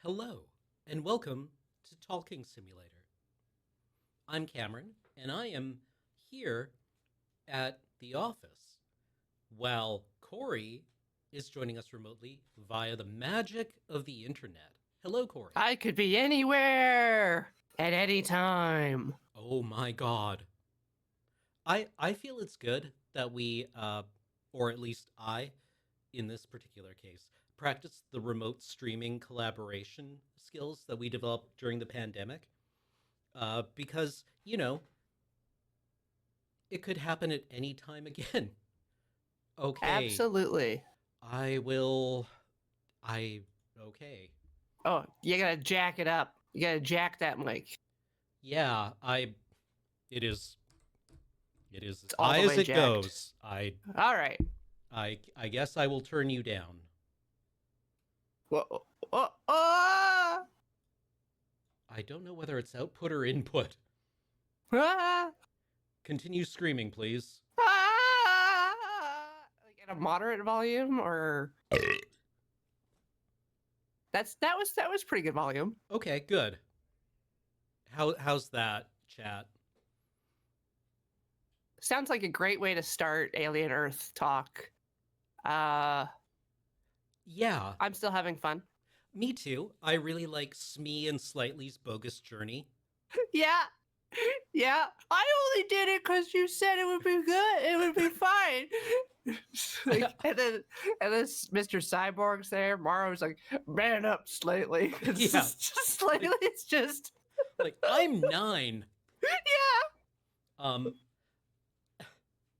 Hello, and welcome to Talking Simulator. I'm Cameron, and I am here at the office, while Corey is joining us remotely via the magic of the internet. Hello, Corey. I could be anywhere at any time. Oh my god. I feel it's good that we, or at least I, in this particular case, practice the remote streaming collaboration skills that we developed during the pandemic. Because, it could happen at any time again. Okay, Absolutely. I will. I. Okay. Oh, you gotta jack it up. You gotta jack that mic. Yeah, I. It is. It is as It's all high the as way it jacked. goes. All right. I guess I will turn you down. Whoa. Oh. I don't know whether it's output or input. Ah. Continue screaming, please. Ah. Like at a moderate volume, or that was pretty good volume. Okay, good. How's that, chat? Sounds like a great way to start Alien Earth talk. Yeah, I'm still having fun. me too. I really like Smee and Slightly's bogus journey. Yeah. Yeah, I only did it because you said it would be good. It would be fine. and then Mr. Cyborg's there. Morrow's like, man up slightly. It's Yeah. just slightly. It's just Like, I'm 9. yeah.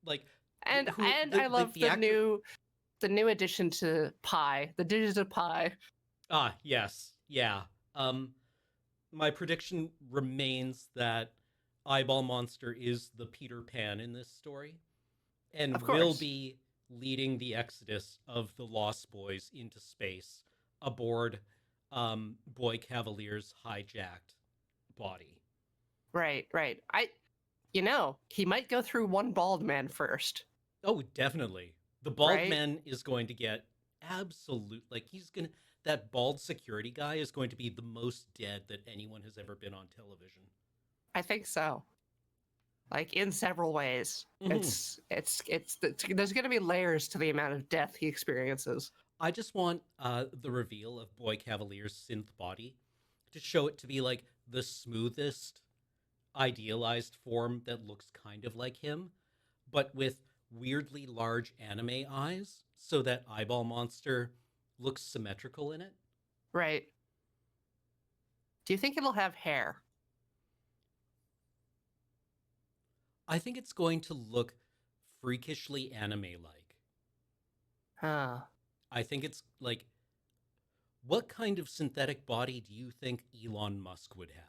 Like, And who- I love the actor- new addition to Pi, the digital Pi. Ah, yes, yeah. My prediction remains that Eyeball Monster is the Peter Pan in this story, and Of will course. be leading the exodus of the Lost Boys into space aboard Boy Cavalier's hijacked body. Right. He might go through one bald man first. Oh, definitely. The bald Right? man is going to get that bald security guy is going to be the most dead that anyone has ever been on television. I think so. Like in several ways. Mhm. There's going to be layers to the amount of death he experiences. I just want the reveal of Boy Cavalier's synth body to show it to be like the smoothest, idealized form that looks kind of like him, but with weirdly large anime eyes, so that Eyeball Monster looks symmetrical in it. Right. Do you think it'll have hair? I think it's going to look freakishly anime-like. Huh. I think it's like, what kind of synthetic body do you think Elon Musk would have?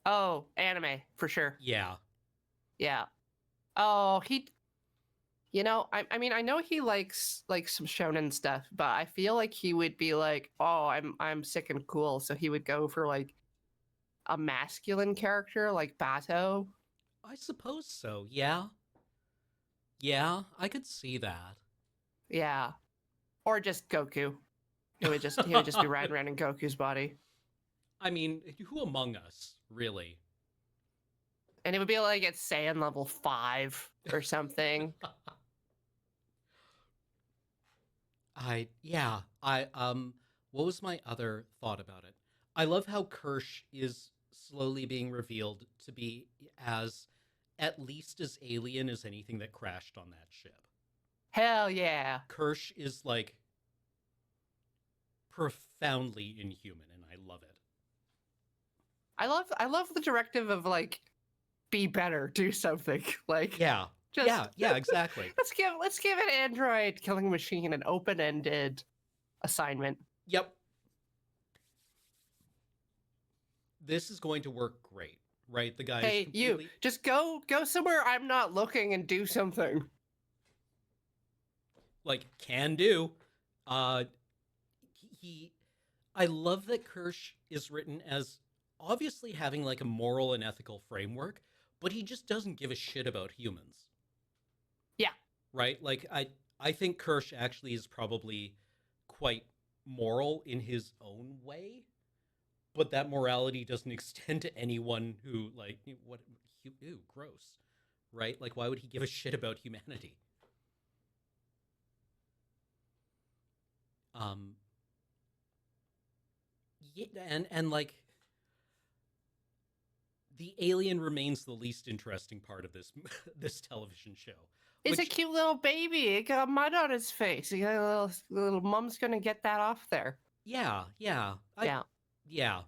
Oh, anime, for sure. Yeah. Yeah. Oh, I mean, I know he likes like some shonen stuff, but I feel like he would be like, "Oh, I'm sick and cool," so he would go for like a masculine character like Bato. I suppose so. Yeah. Yeah, I could see that. Yeah. Or just Goku. He would just be riding around in Goku's body. I mean, who among us, really? And it would be like at Saiyan level 5 or something. What was my other thought about it? I love how Kirsch is slowly being revealed to be as at least as alien as anything that crashed on that ship. Hell yeah. Kirsch is like profoundly inhuman, and I love it. I love the directive of like be better, do something. Like Yeah. just Yeah, exactly. let's give an android killing machine an open-ended assignment. Yep. This is going to work great, right? The guy is Hey, completely... you just go somewhere I'm not looking and do something. like, can do. He I love that Kirsch is written as obviously having like a moral and ethical framework, but he just doesn't give a shit about humans. Yeah. Right? Like, I think Kirsch actually is probably quite moral in his own way, but that morality doesn't extend to anyone who like what ew, gross, right? Like why would he give a shit about humanity? Um yeah, and like the alien remains the least interesting part of this this television show, He's a which cute little baby. He got mud on his face. He got a little mom's gonna get that off there. yeah, yeah. I Yeah. yeah.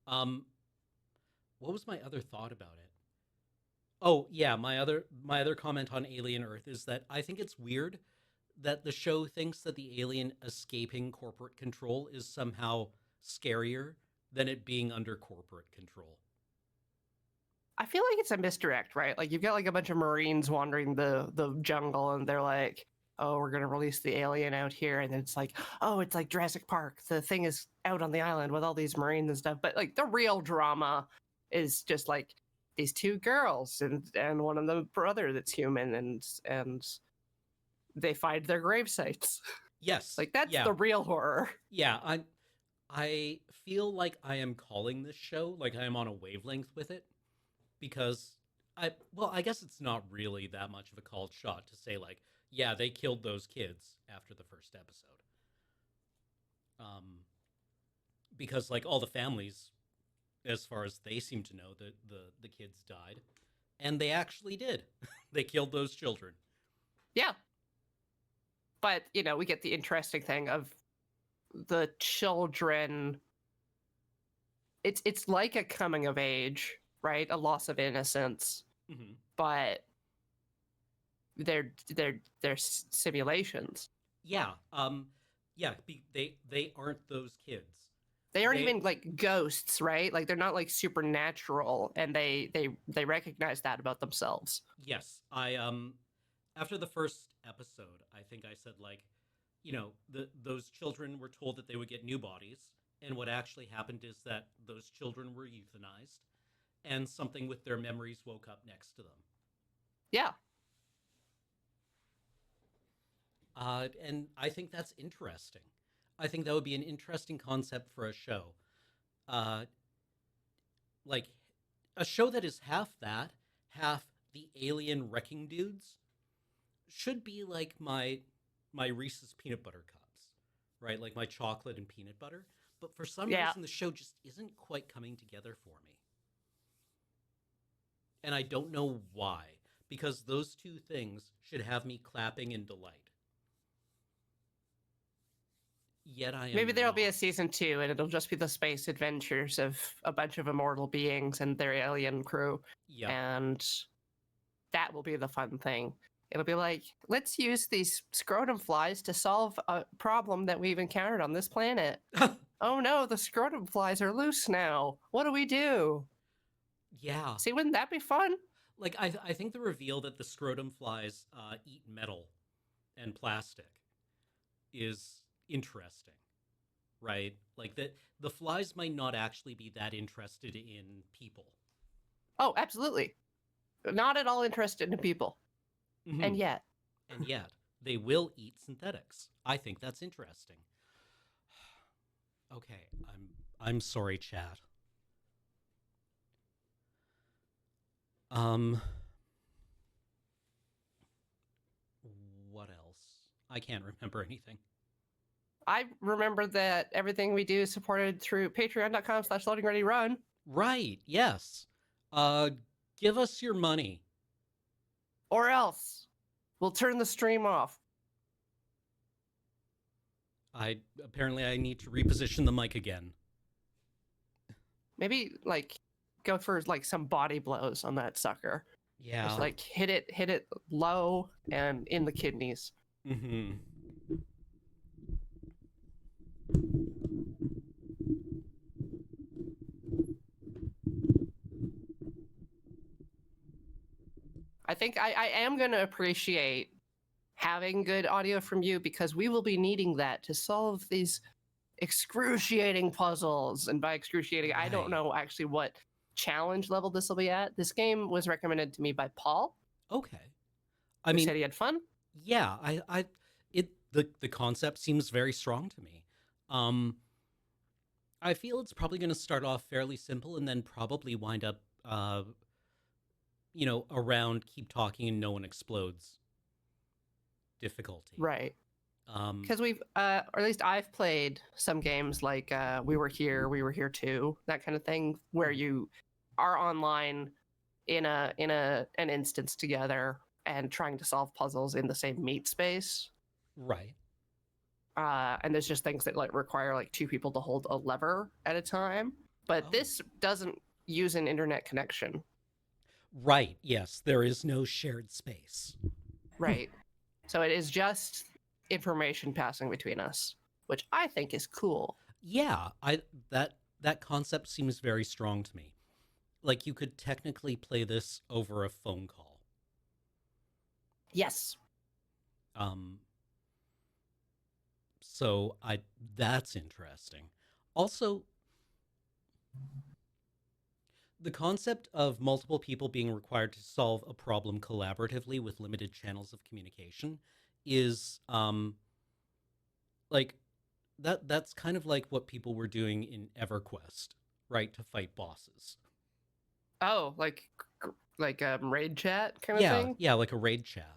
Um what was my other thought about it? Oh, yeah, my other comment on Alien Earth is that I think it's weird that the show thinks that the alien escaping corporate control is somehow scarier than it being under corporate control. I feel like it's a misdirect, right? Like you've got like a bunch of Marines wandering the jungle, and they're like, "Oh, we're gonna release the alien out here," and then it's like, "Oh, it's like Jurassic Park. The thing is out on the island with all these Marines and stuff." But like the real drama is just like these two girls and one of the brother that's human, and they find their grave sites. Yes, Like that's yeah, the real horror. yeah. I feel like I am calling this show like I am on a wavelength with it because I guess it's not really that much of a called shot to say like yeah they killed those kids after the first episode. Because like all the families, as far as they seem to know, the kids died, and they actually did. They killed those children. Yeah, but we get the interesting thing of the children. It's like a coming of age, right? A loss of innocence, Mm-hmm. but they're simulations. Yeah, yeah. They aren't those kids. They aren't They even like ghosts, right? Like they're not like supernatural, and they recognize that about themselves. yes. I after the first episode, I think I said like, those children were told that they would get new bodies, and what actually happened is that those children were euthanized, and something with their memories woke up next to them. Yeah. And I think that's interesting. I think that would be an interesting concept for a show. Uh, like a show that is half that, half the alien wrecking dudes should be like my Reese's peanut butter cups, right? Like my chocolate and peanut butter. But for some Yeah. reason, the show just isn't quite coming together for me. And I don't know why, because those two things should have me clapping in delight. Yet I am Maybe there'll be a not. season 2, and it'll just be the space adventures of a bunch of immortal beings and their alien crew, Yep. and that will be the fun thing. It'll be like, let's use these scrotum flies to solve a problem that we've encountered on this planet. Oh no, the scrotum flies are loose now. What do we do? Yeah. See, wouldn't that be fun? Like I think the reveal that the scrotum flies eat metal and plastic is interesting, right? Like that the flies might not actually be that interested in people. Oh, absolutely. Not at all interested in people. Mhm. And yet, And yet they will eat synthetics. I think that's interesting. Okay, I'm sorry, chat. Um, what else? I can't remember anything. I remember that everything we do is supported through patreon.com/loadingreadyrun. Right, yes. Uh, give us your money. Or else we'll turn the stream off. Apparently I need to reposition the mic again. Maybe like go for like some body blows on that sucker. Yeah. Just like hit it low and in the kidneys. Mm-hmm. I think I am going to appreciate having good audio from you, because we will be needing that to solve these excruciating puzzles. And by excruciating, I don't Right. know actually what challenge level this will be at. This game was recommended to me by Paul, Okay. I who mean, said he had fun. yeah, the concept seems very strong to me. Um, I feel it's probably going to start off fairly simple and then probably wind up, around keep talking and no one explodes difficulty. Right. Um, Because we've, or at least I've played some games like We Were Here Too, that kind of thing, where you are online in an instance together and trying to solve puzzles in the same meat space. right. And there's just things that like require like two people to hold a lever at a time. But Oh. this doesn't use an internet connection. Right. Yes, there is no shared space. Right. So it is just information passing between us, which I think is cool. Yeah, that concept seems very strong to me. Like you could technically play this over a phone call. Yes. So that's interesting. Also, the concept of multiple people being required to solve a problem collaboratively with limited channels of communication is like that's kind of like what people were doing in EverQuest, right, to fight bosses. Oh, like raid chat kind of Yeah, thing. yeah, like a raid chat.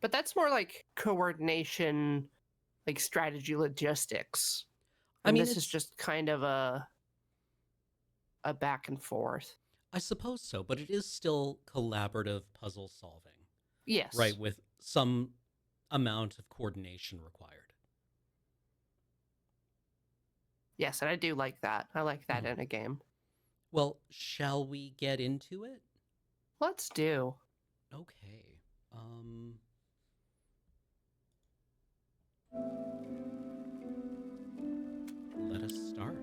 But that's more like coordination, like strategy logistics. I And mean, this is just kind of a back and forth. I suppose so, but it is still collaborative puzzle solving, Yes. right, with some amount of coordination required. Yes, and I do like that. I like that in a game. Well, shall we get into it? Let's do. Okay. Let us start.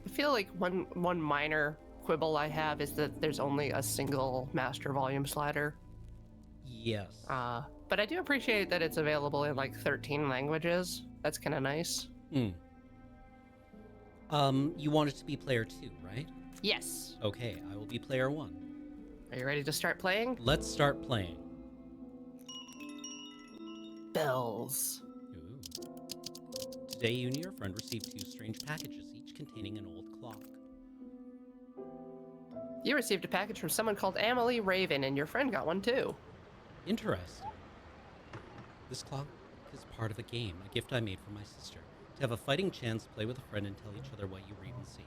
I feel like one minor quibble I have is that there's only a single master volume slider. Yes. But I do appreciate that it's available in like 13 languages. That's kind of nice. You want it to be player 2, right? Yes. Okay, I will be player 1. Are you ready to start playing? Let's start playing. Bells. Ooh. Today, you and your friend received 2 strange packages, each containing an old clock. You received a package from someone called Amelie Raven, and your friend got one too. Interesting. This clock is part of a game, a gift I made for my sister. To have a fighting chance, play with a friend and tell each other what you read and see.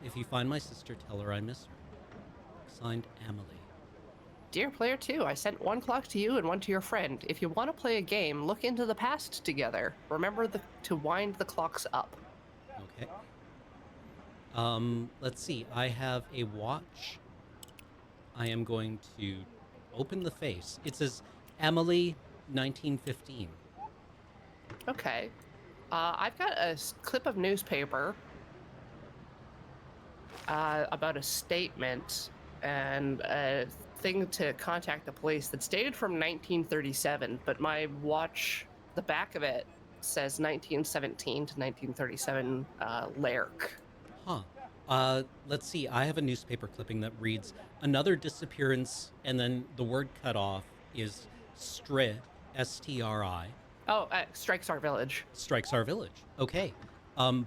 If you find my sister, tell her I miss her. Signed, Amelie. Dear Player 2, I sent one clock to you and one to your friend. If you want to play a game, look into the past together. Remember to wind the clocks up. Okay. Let's see. I have a watch. I am going to open the face. It says Emily 1915. Okay. I've got a clip of newspaper about a statement and a thing to contact the police that's dated from 1937, but my watch, the back of it, says 1917 to 1937 Lerk. Huh. Let's see. I have a newspaper clipping that reads, another disappearance, and then the word cut off is Stri, S-T-R-I. Oh, Strikes Our Village. Strikes Our Village. Okay.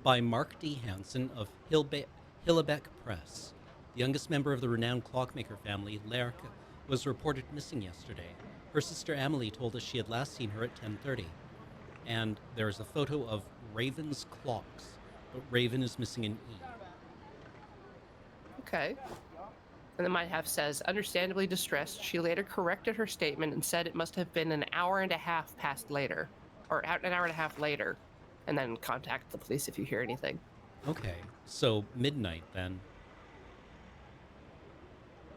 By Mark D. Hansen of Hillebeck Press. The youngest member of the renowned clockmaker family, Lerk, was reported missing yesterday. Her sister Amelie told us she had last seen her at 10:30. And there's a photo of Raven's clocks, but Raven is missing an E. Okay. And then my half says, understandably distressed, she later corrected her statement and said it must have been an hour and a half past later, or an hour and a half later, and then contact the police if you hear anything. Okay, so midnight then.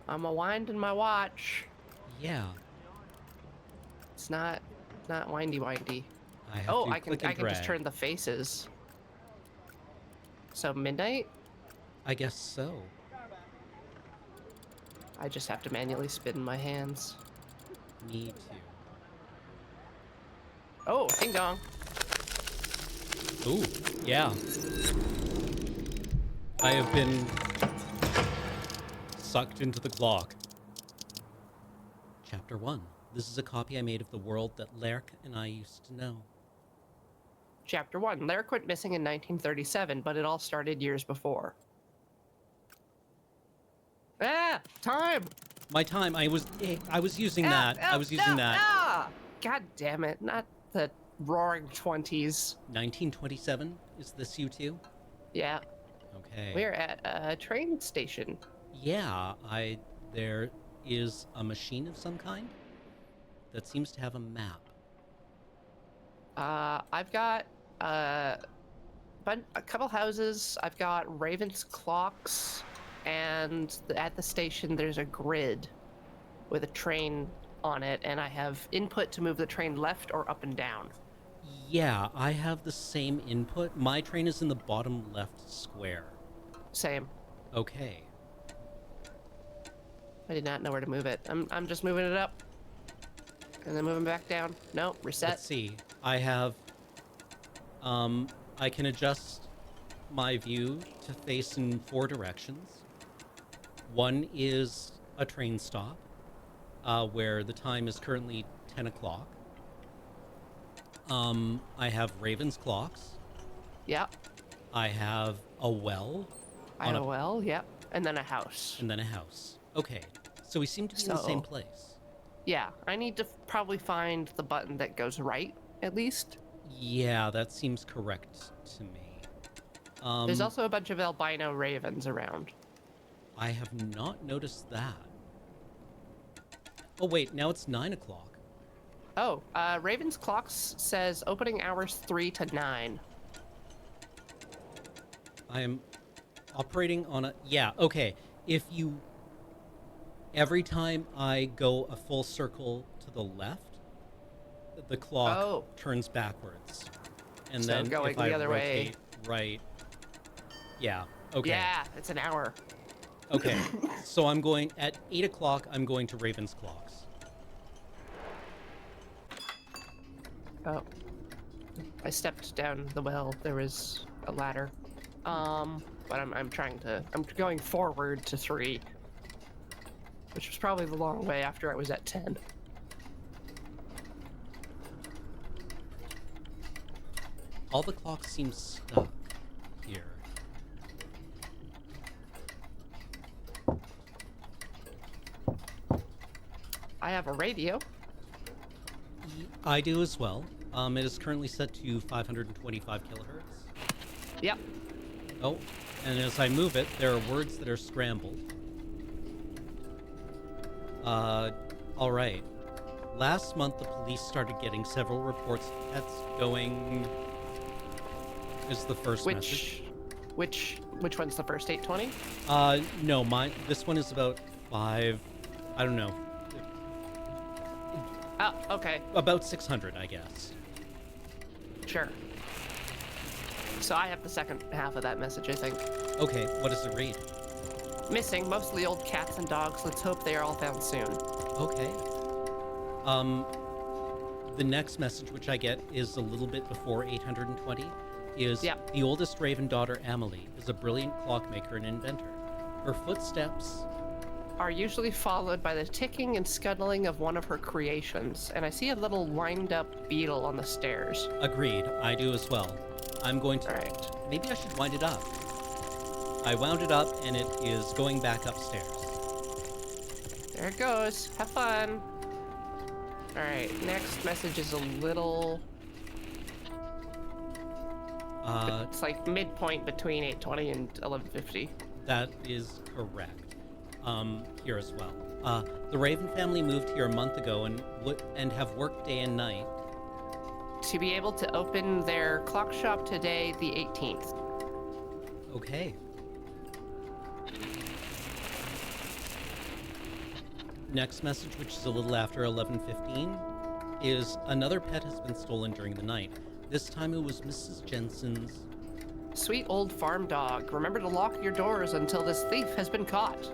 I'm a winding my watch. Yeah. It's not windy. I have Oh, to I can click and just drag. turn the faces. So midnight? I guess so. I just have to manually spin my hands. Me too. Oh, ding dong. Ooh, yeah. I have been sucked into the clock. Chapter 1. This is a copy I made of the world that Lerk and I used to know. Chapter 1. Lerk went missing in 1937, but it all started years before. Ah! Time! My time, I was using that. I was using that. God damn it, not the roaring 20s. 1927, is this you too? Yeah. Okay. We're at a train station. Yeah, there is a machine of some kind that seems to have a map. I've got a couple houses. I've got Raven's clocks, and at the station there's a grid with a train on it, and I have input to move the train left or up and down. Yeah, I have the same input. My train is in the bottom left square. Same. Okay. I did not know where to move it. I'm just moving it up. And then moving back down. No, reset. Let's see. I have... I can adjust my view to face in 4 directions. One is a train stop, where the time is currently 10 o'clock. I have Raven's clocks. Yep. I have a well. I have a well, yep. And then a house. And then a house. Okay, so we seem to be in the same place. Yeah, I need to probably find the button that goes right, at least. Yeah, that seems correct to me. There's also a bunch of albino ravens around. I have not noticed that. Oh wait, now it's 9 o'clock. Oh, Raven's clocks says opening hours 3 to 9. I am operating on a... Yeah, okay. If you... Every time I go a full circle to the left, the clock turns backwards. And so then going if I the other rotate right... Yeah, okay. Yeah, it's an hour. Okay, so I'm going... At 8 o'clock, I'm going to Raven's clocks. Oh. I stepped down the well. There was a ladder. But I'm going forward to 3. Which was probably the long way after I was at 10. All the clocks seem stuck here. I have a radio. I do as well. It is currently set to 525 kilohertz. Yep. Oh, and as I move it, there are words that are scrambled. All right. Last month, the police started getting several reports of pets going... Is the first message. Which one's the first 820? No, this one is about 5... I don't know. Oh, okay. About 600, I guess. Sure. So I have the second half of that message, I think. Okay, what does it read? Missing, mostly old cats and dogs. Let's hope they are all found soon. Okay. The next message, which I get, is a little bit before 820, is the oldest Raven daughter, Amelie, is a brilliant clockmaker and inventor. Her footsteps are usually followed by the ticking and scuttling of one of her creations, and I see a little wind-up beetle on the stairs. Agreed. I do as well. I'm going to... All right. Maybe I should wind it up. I wound it up, and it is going back upstairs. There it goes. Have fun. All right. Next message is a little... it's like midpoint between 820 and 1150. That is correct. Here as well. The Raven family moved here a month ago and have worked day and night. To be able to open their clock shop today, the 18th. Okay. Next message, which is a little after 11:15, is another pet has been stolen during the night. This time it was Mrs. Jensen's... Sweet old farm dog. Remember to lock your doors until this thief has been caught.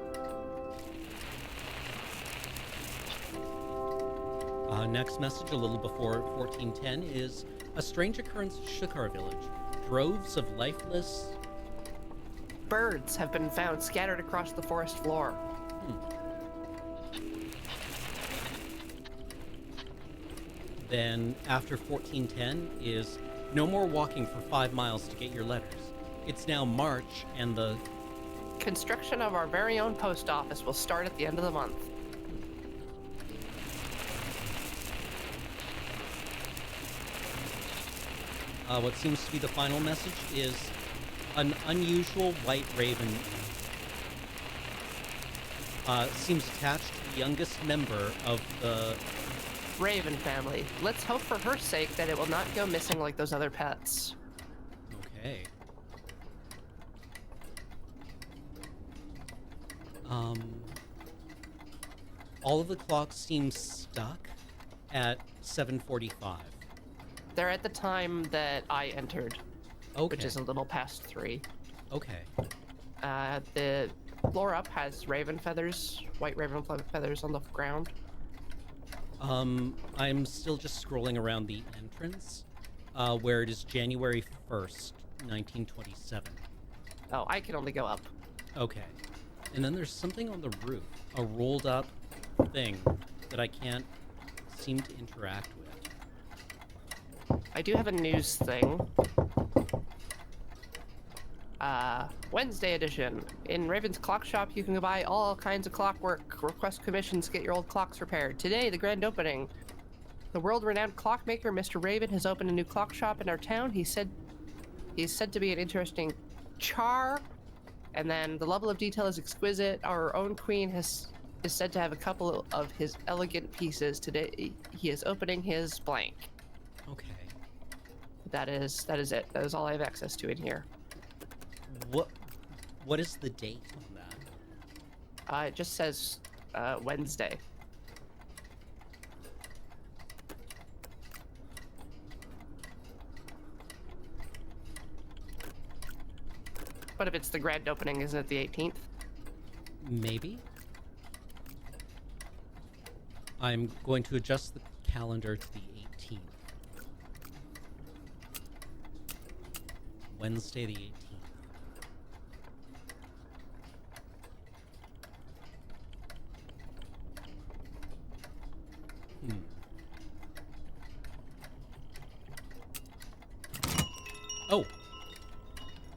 Next message, a little before 1410, is a strange occurrence shook our village. Droves of lifeless birds have been found scattered across the forest floor. Then after 1410 is no more walking for 5 miles to get your letters. It's now March, and the Construction of our very own post office will start at the end of the month. what seems to be the final message is an unusual white raven seems attached to the youngest member of the... Raven family. Let's hope for her sake that it will not go missing like those other pets. Okay. All of the clocks seem stuck at 7:45. They're at the time that I entered, Okay. which is a little past 3. Okay. The floor up has raven feathers, white raven feathers on the ground. I'm still just scrolling around the entrance, where it is January 1st, 1927. Oh, I can only go up. Okay. And then there's something on the roof, a rolled up thing that I can't seem to interact with. I do have a news thing. Wednesday edition. In Raven's Clock Shop, you can buy all kinds of clockwork. Request commissions, get your old clocks repaired. Today, the grand opening. The world-renowned clockmaker, Mr. Raven, has opened a new clock shop in our town. He's said to be an interesting char, and then the level of detail is exquisite. Our own queen is said to have a couple of his elegant pieces. Today, he is opening his blank. Okay. That is it. That is all I have access to in here. What is the date on that? It just says Wednesday. But if it's the grand opening, isn't it the 18th? Maybe. I'm going to adjust the calendar to the 18th. Wednesday the 18th. Oh!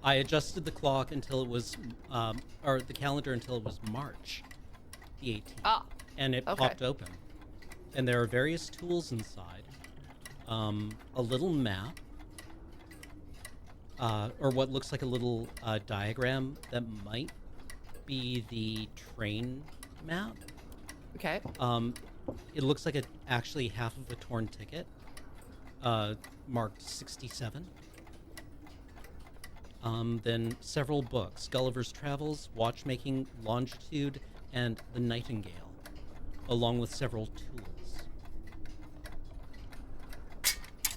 I adjusted the clock until it was, or the calendar until it was March the 18th. Ah, And it okay. popped open. And there are various tools inside. A little map. Or what looks like a little diagram that might be the train map. Okay. It looks like actually half of a torn ticket, marked 67. Then several books, Gulliver's Travels, Watchmaking, Longitude, and The Nightingale, along with several tools.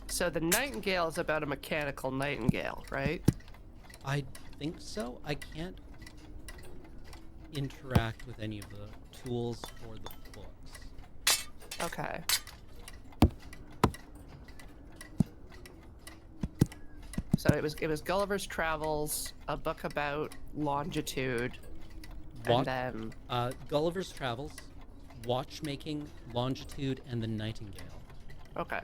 So the Nightingale is about a mechanical nightingale, right? I think so. I can't interact with any of the tools or the books. Okay. So it was Gulliver's Travels, a book about longitude, and then Gulliver's Travels, Watchmaking, Longitude, and The Nightingale. okay.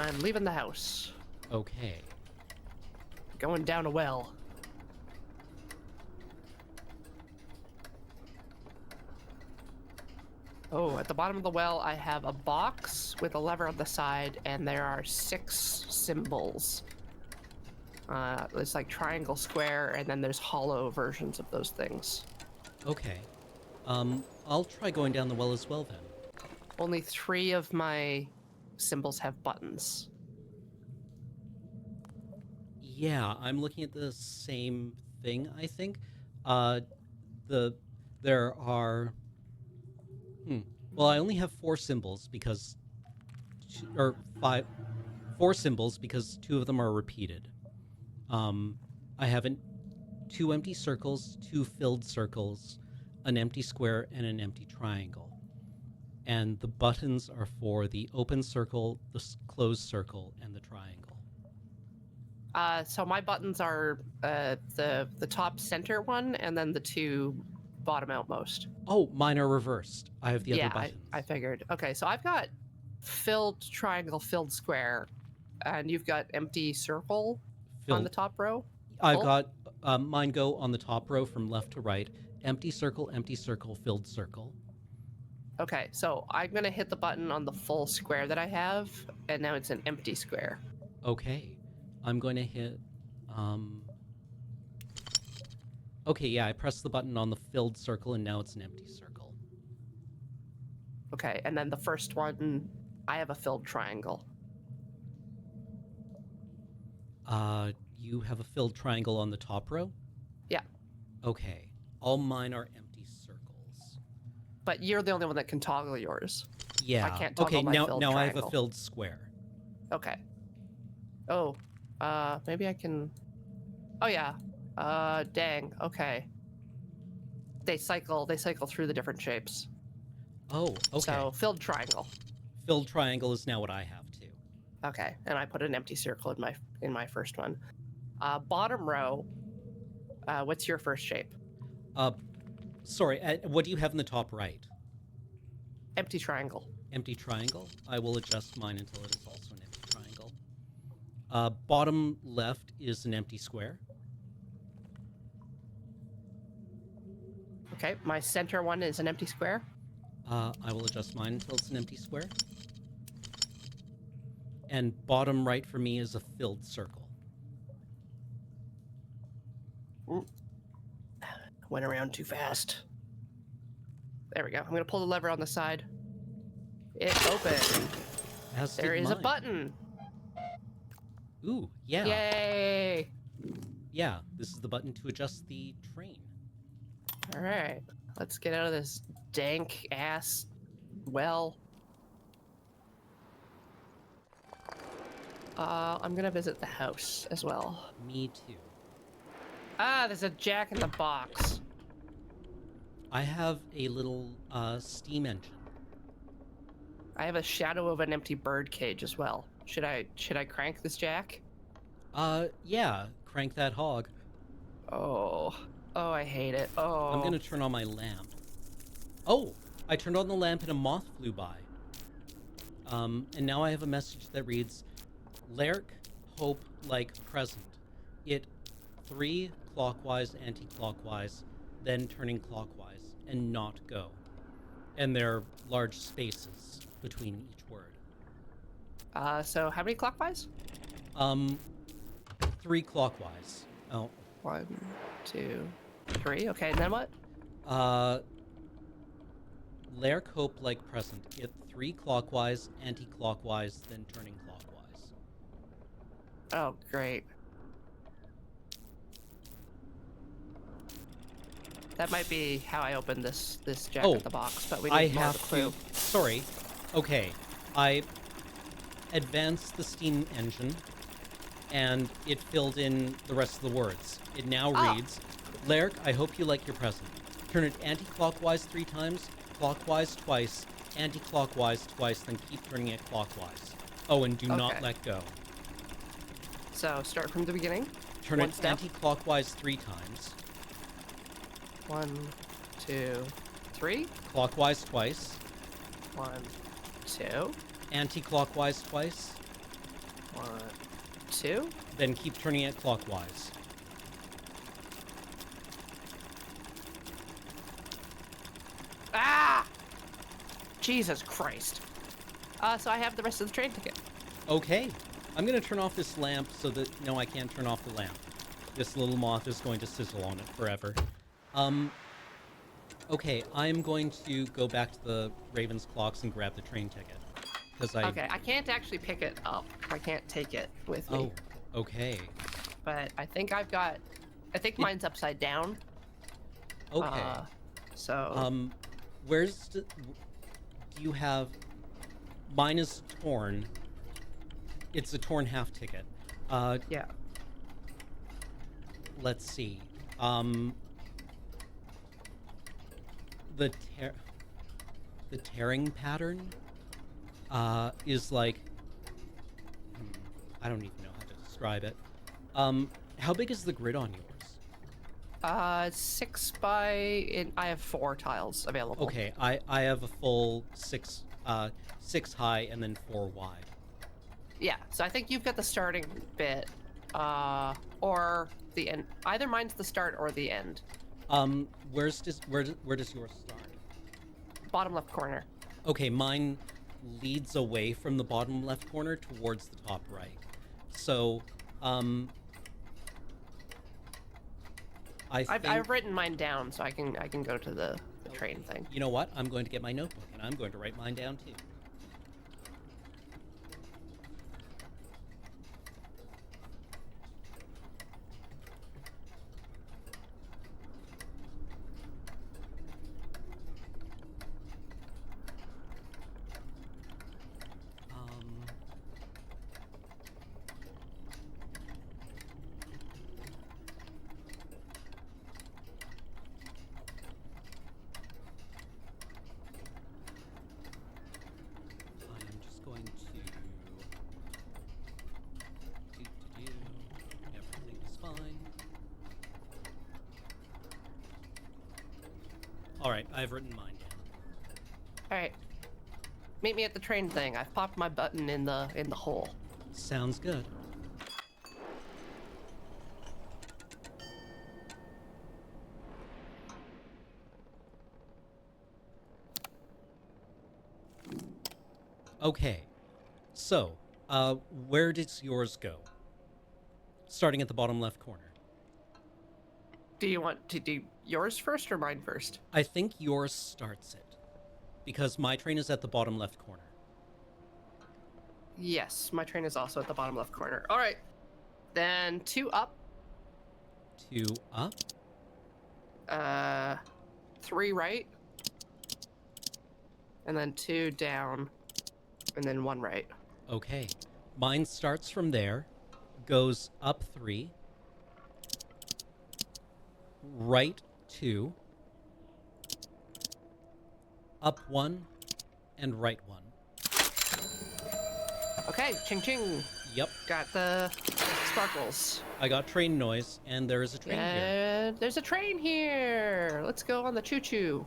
I'm leaving the house, Okay. going down a well. Oh, at the bottom of the well, I have a box with a lever on the side, and there are 6 symbols. It's like triangle, square, and then there's hollow versions of those things. Okay. I'll try going down the well as well then. Only 3 of my symbols have buttons. Yeah, I'm looking at the same thing, I think. There are... Well, I only have 4 symbols because... Or 5... 4 symbols because 2 of them are repeated. I have 2 empty circles, 2 filled circles, an empty square, and an empty triangle. And the buttons are for the open circle, the closed circle, and the triangle. So my buttons are the top center one, and then the two bottom outmost. Oh, mine are reversed. I have the other Yeah, buttons. I figured. Okay, so I've got filled triangle, filled square, and you've got empty circle on the Filled. top row. I've Full? got mine go on the top row from left to right. Empty circle, filled circle. Okay, so I'm gonna hit the button on the full square that I have, and now it's an empty square. Okay. I'm going to hit... Okay, yeah, I pressed the button on the filled circle, and now it's an empty circle. Okay, and then the first one, I have a filled triangle. You have a filled triangle on the top row? Yeah. Okay. All mine are empty circles. But you're the only one that can toggle yours. Yeah. I can't toggle okay, my now filled I have triangle. a filled square. Okay. Oh, maybe I can... Oh, yeah. Dang, okay. They cycle through the different shapes. Oh, okay. So, filled triangle. Filled triangle is now what I have, too. Okay, and I put an empty circle in my first one. Bottom row, what's your first shape? Sorry, what do you have in the top right? Empty triangle. Empty triangle? I will adjust mine until it is also an empty triangle. Bottom left is an empty square. Okay, my center one is an empty square. I will adjust mine until it's an empty square. And bottom right for me is a filled circle. Went around too fast. There we go. I'm going to pull the lever on the side. It opened. As There did is a mine. button. Ooh, yeah. Yay! Yeah, this is the button to adjust the train. All right, let's get out of this dank ass well. I'm gonna visit the house as well. Me too. Ah, there's a jack in the box. I have a little steam engine. I have a shadow of an empty bird cage as well. Should I crank this jack? Yeah, crank that hog. Oh, I hate it. Oh. I'm gonna turn on my lamp. Oh, I turned on the lamp and a moth flew by. And now I have a message that reads, Lerk, hope, like, present. It 3 clockwise, anti-clockwise, then turning clockwise, and not go. And there are large spaces between each word. So how many clockwise? 3 clockwise. Oh. 1, 2, 3. Okay, and then what? Lerk, hope, like, present. It 3 clockwise, anti-clockwise, then turning clockwise. Oh, great. That might be how I opened this jack Oh, in the box, but we I need more of have a clue. to... Sorry. Okay. I advanced the steam engine, and it filled in the rest of the words. It now reads, Lerk, I hope you like your present. Turn it anti-clockwise 3 times, clockwise twice, anti-clockwise twice, then keep turning it clockwise. Oh, and do not let go. So start from the beginning. Turn One it step. anti-clockwise 3 times, 1, 2, 3. clockwise twice, 1, 2, anti-clockwise twice, 1, 2. then keep turning it clockwise. Ah! Jesus Christ. So I have the rest of the train ticket. Okay. I'm going to turn off this lamp so that... No, I can't turn off the lamp. This little moth is going to sizzle on it forever. Okay, I'm going to go back to the Raven's Clocks and grab the train ticket. Okay, I can't actually pick it up. I can't take it with me. Oh, okay. But I think I think mine's upside down. Okay. So... where's... Do you have... Mine is torn. It's a torn half ticket. yeah. Let's see. The tearing pattern is like... I don't even know how to describe it. How big is the grid on yours? 6 by. I have 4 tiles available. Okay, I have a full 6 high and then 4 wide. Yeah, so I think you've got the starting bit, or the end. Either mine's the start or the end. Where does yours start? Bottom left corner. Okay, mine leads away from the bottom left corner towards the top right. So, I've written mine down, so I can go to the train thing. You know what? I'm going to get my notebook and I'm going to write mine down too. I'm just going to do. Everything is fine. All right, I've written mine down. All right. Meet me at the train thing. I've popped my button in the hole. Sounds good. Okay, so, where does yours go? Starting at the bottom left corner. Do you want to do yours first or mine first? I think yours starts it, because my train is at the bottom left corner. Yes, my train is also at the bottom left corner. All right. Then 2 up. 2 up. 3 right. And then 2 down. And then 1 right. Okay, mine starts from there, goes up 3, right 2, up 1, and right 1. Okay, ching ching. Yep, Got the sparkles. I got train noise, and there is a train here. And there's a train here. Let's go on the choo-choo.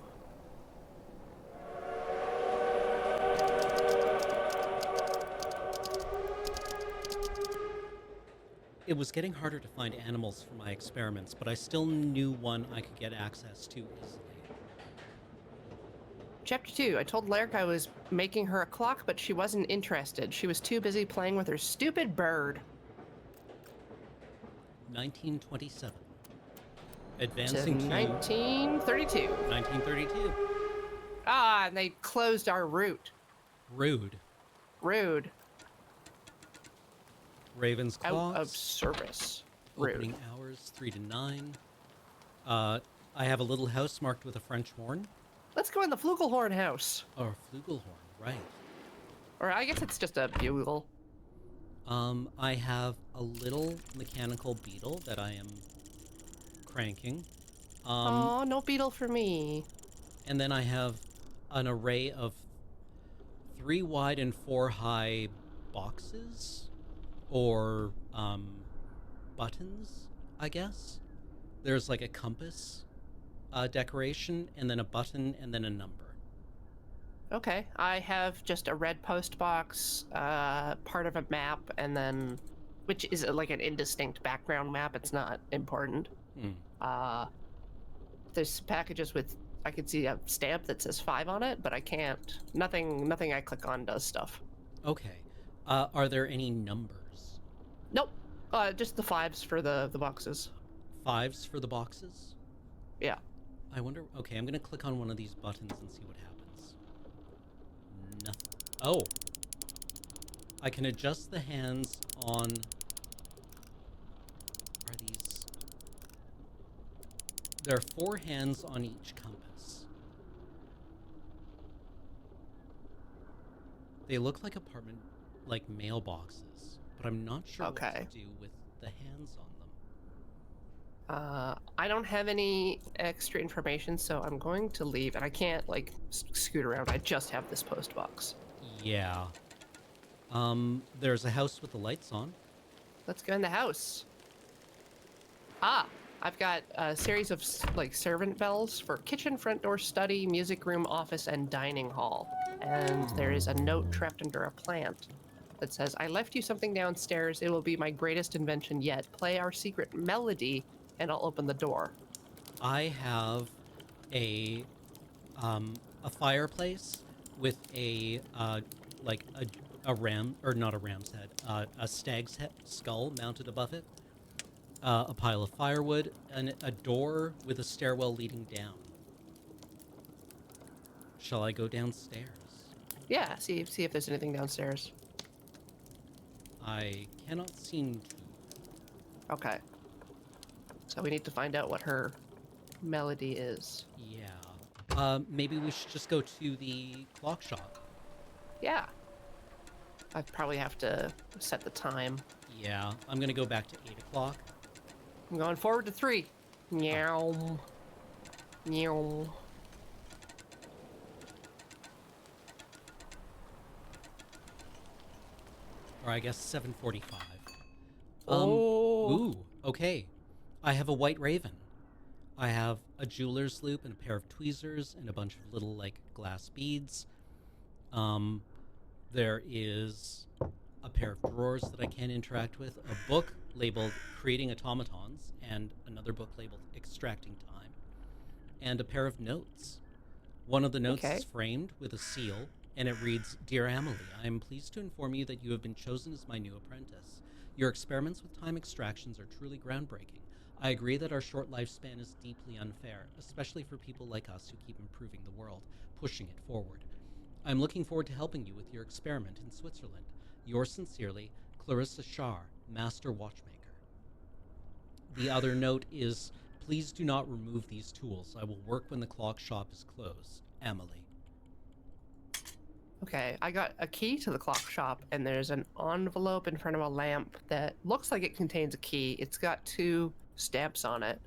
It was getting harder to find animals for my experiments, but I still knew one I could get access to easily. Chapter 2. I told Lark I was making her a clock, but she wasn't interested. She was too busy playing with her stupid bird. 1927. To Advancing to 1932. 1932. Ah, and they closed our route. Rude. Rude. Raven's Claws. Out of service. Rude. Opening hours 3 to 9. I have a little house marked with a French horn. Let's go in the Flugelhorn house. Or flugelhorn, right. Or I guess it's just a bugle. I have a little mechanical beetle that I am cranking. Oh, no beetle for me. And then I have an array of 3 wide and 4 high boxes, or buttons, I guess. There's like a compass decoration, and then a button, and then a number. Okay, I have just a red post box, part of a map, and then, which is like an indistinct background map. It's not important. There's some packages with, I can see a stamp that says 5 on it, but I can't. Nothing I click on does stuff. Okay. Are there any numbers? Nope. Just the 5s for the boxes. 5s for the boxes? Yeah. I wonder. Okay, I'm gonna click on one of these buttons and see what happens. Nothing. Oh. I can adjust the hands on. Are these? There are 4 hands on each compass. They look like like mailboxes, but I'm not sure what to do with the hands on them. I don't have any extra information, so I'm going to leave, and I can't, like, scoot around. I just have this post box. Yeah. There's a house with the lights on. Let's go in the house. Ah, I've got a series of like servant bells for kitchen, front door, study, music room, office, and dining hall. And there is a note trapped under a plant that says, I left you something downstairs. It will be my greatest invention yet. Play our secret melody, and I'll open the door. I have a a fireplace with like a ram, or not a ram's head, a stag's head skull mounted above it, a pile of firewood, and a door with a stairwell leading down. Shall I go downstairs? Yeah, see if there's anything downstairs. I cannot seem to. Okay. So we need to find out what her melody is. Yeah. Maybe we should just go to the clock shop. Yeah. I probably have to set the time. Yeah, I'm gonna go back to 8 o'clock. I'm going forward to 3. Meow. Meow. Or I guess 7:45. Oh. Ooh, okay. I have a white raven. I have a jeweler's loop and a pair of tweezers and a bunch of little, like, glass beads. There is a pair of drawers that I can interact with, a book labeled Creating Automatons, and another book labeled Extracting Time, and a pair of notes. One of the notes is framed with a seal, and it reads, Dear Amelie, I am pleased to inform you that you have been chosen as my new apprentice. Your experiments with time extractions are truly groundbreaking. I agree that our short lifespan is deeply unfair, especially for people like us who keep improving the world, pushing it forward. I'm looking forward to helping you with your experiment in Switzerland. Yours sincerely, Clarissa Schar, Master Watchmaker. The other note is, please do not remove these tools. I will work when the clock shop is closed. Amelie. Okay, I got a key to the clock shop, and there's an envelope in front of a lamp that looks like it contains a key. It's got 2 stamps on it.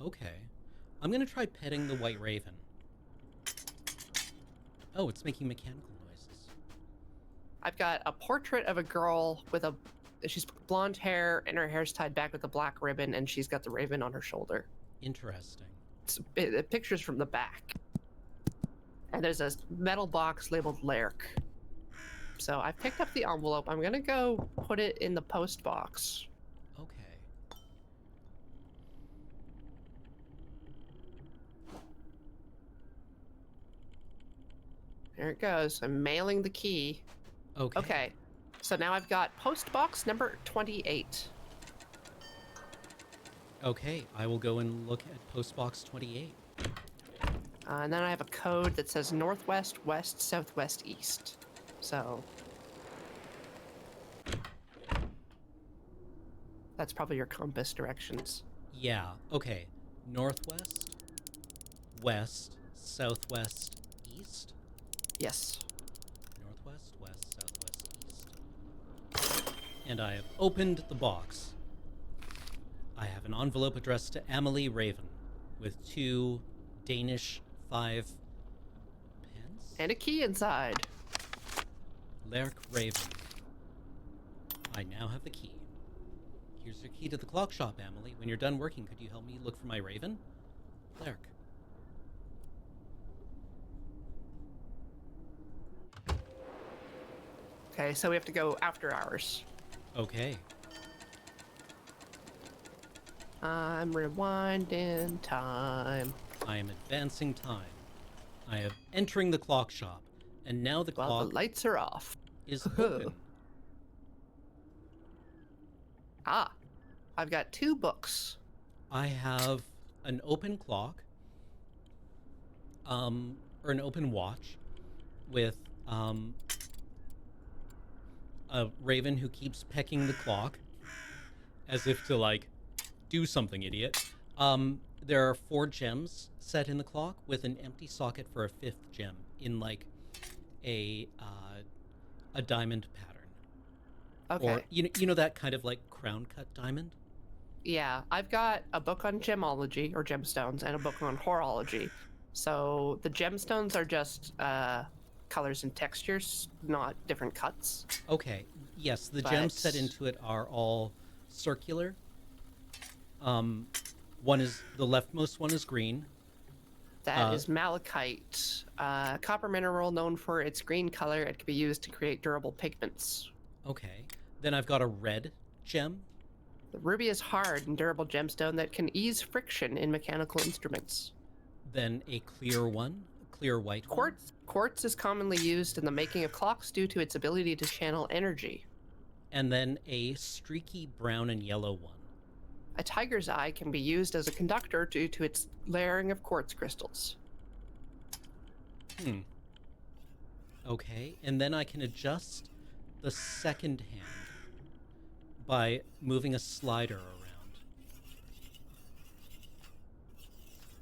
Okay. I'm going to try petting the white raven. Oh, it's making mechanical noises. I've got a portrait of a girl with she's blonde hair, and her hair's tied back with a black ribbon, and she's got the raven on her shoulder. Interesting. The picture's from the back. And there's a metal box labeled Lerk. So I picked up the envelope. I'm gonna go put it in the post box. Okay. There it goes. I'm mailing the key. Okay. Okay. So now I've got post box number 28. Okay, I will go and look at postbox 28. And then I have a code that says northwest, west, southwest, east. So that's probably your compass directions. Yeah, okay. Northwest, west, southwest, east? Yes. Northwest, west, southwest, east. And I have opened the box. I have an envelope addressed to Amelie Raven with 2 Danish 5 pence? And a key inside. Lerk Raven. I now have the key. Here's your key to the clock shop, Amelie. When you're done working, could you help me look for my raven? Lerk. Okay, so we have to go after hours. Okay. I'm rewinding time. I am advancing time. I am entering the clock shop, and now the While clock the lights are off. is open. Ah, I've got 2 books. I have an open clock, or an open watch, with a raven who keeps pecking the clock, as if to, like, do something, idiot. There are 4 gems set in the clock with an empty socket for a 5th gem in, like, a diamond pattern. Okay. Or you know that kind of, like, crown cut diamond? Yeah, I've got a book on gemology or gemstones and a book on horology. So the gemstones are just colors and textures, not different cuts. Okay. Yes, the But- gems set into it are all circular. Um, one is the leftmost one is green. That is malachite, copper mineral known for its green color. It can be used to create durable pigments. Okay. Then I've got a red gem. The ruby is hard and durable gemstone that can ease friction in mechanical instruments. Then a clear one, a clear white one. Quartz is commonly used in the making of clocks due to its ability to channel energy. And then a streaky brown and yellow one. A tiger's eye can be used as a conductor due to its layering of quartz crystals. Okay, and then I can adjust the second hand by moving a slider around.